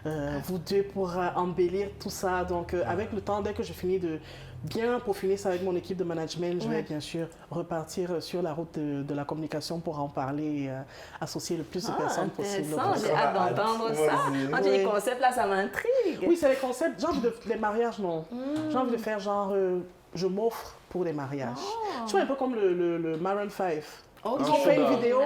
vous deux pour embellir tout ça. Donc, avec le temps, dès que je finis de bien peaufiner ça avec mon équipe de management, je vais bien sûr repartir sur la route de la communication pour en parler et associer le plus de personnes possible. J'ai hâte d'entendre ça. Quand tu dis concept, là, ça m'intrigue. Oui, c'est les concepts. J'ai envie de... Les mariages, non. J'ai envie de faire genre... je m'offre pour les mariages. Tu vois, un peu comme le Maroon 5. Ils ont fait une vidéo,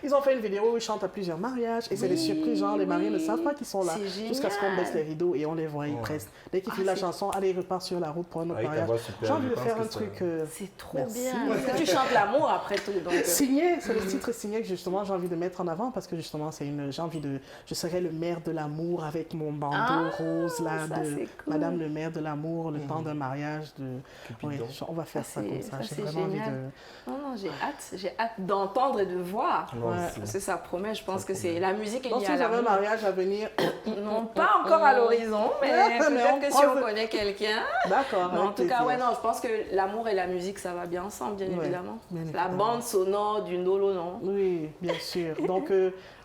ils ont fait une vidéo où ils chantent à plusieurs mariages et c'est des surprises, genre les mariés ne savent pas qu'ils sont là jusqu'à ce qu'on baisse les rideaux et on les voit, ils pressent. Dès qu'ils finissent la chanson, allez, ils repartent sur la route pour un autre mariage. J'ai envie de faire un truc... C'est trop bien. Parce que tu chantes l'amour après tout. Signé, c'est le titre signé que justement j'ai envie de mettre en avant parce que justement je serai le maire de l'amour avec mon bandeau rose là, de Madame le maire de l'amour, le temps d'un mariage. On va faire ça comme ça. J'ai vraiment envie de... Non, j'ai hâte d'entendre et de voir. Parce que ça promet, je pense que c'est la musique est liée à l'amour. Si vous avez un mariage à venir... Non, pas encore à l'horizon, mais peut-être que si on connaît quelqu'un... D'accord. Mais en tout cas, ouais, non, je pense que l'amour et la musique, ça va bien ensemble, bien évidemment. La bande sonore du Ndolo, non? Oui, bien sûr. Donc,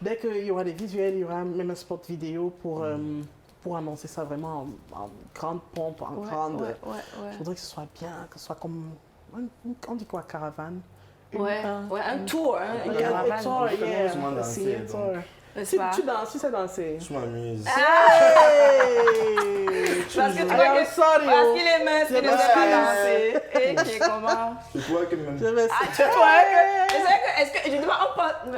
dès qu'il y aura des visuels, il y aura même un spot vidéo pour annoncer ça vraiment en grande pompe, en grande... Je voudrais que ce soit bien, que ce soit comme... On dit quoi, caravane? Un tour, une caravane. Si tu danses, si c'est danser. Je m'amuse. Parce qu'il est mince, il ne sait pas danser. Et qui est comment? C'est toi que même. Tu twerk. Est-ce que je demande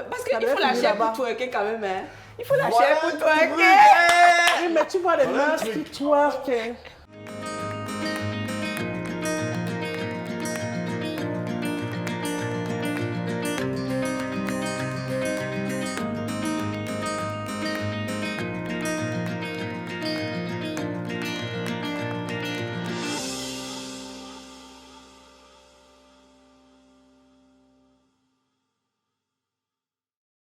parce qu'il faut la chair pour twerker quand même. Il faut la chair pour twerker. Oui, mais tu vois les meufs qui twerkent.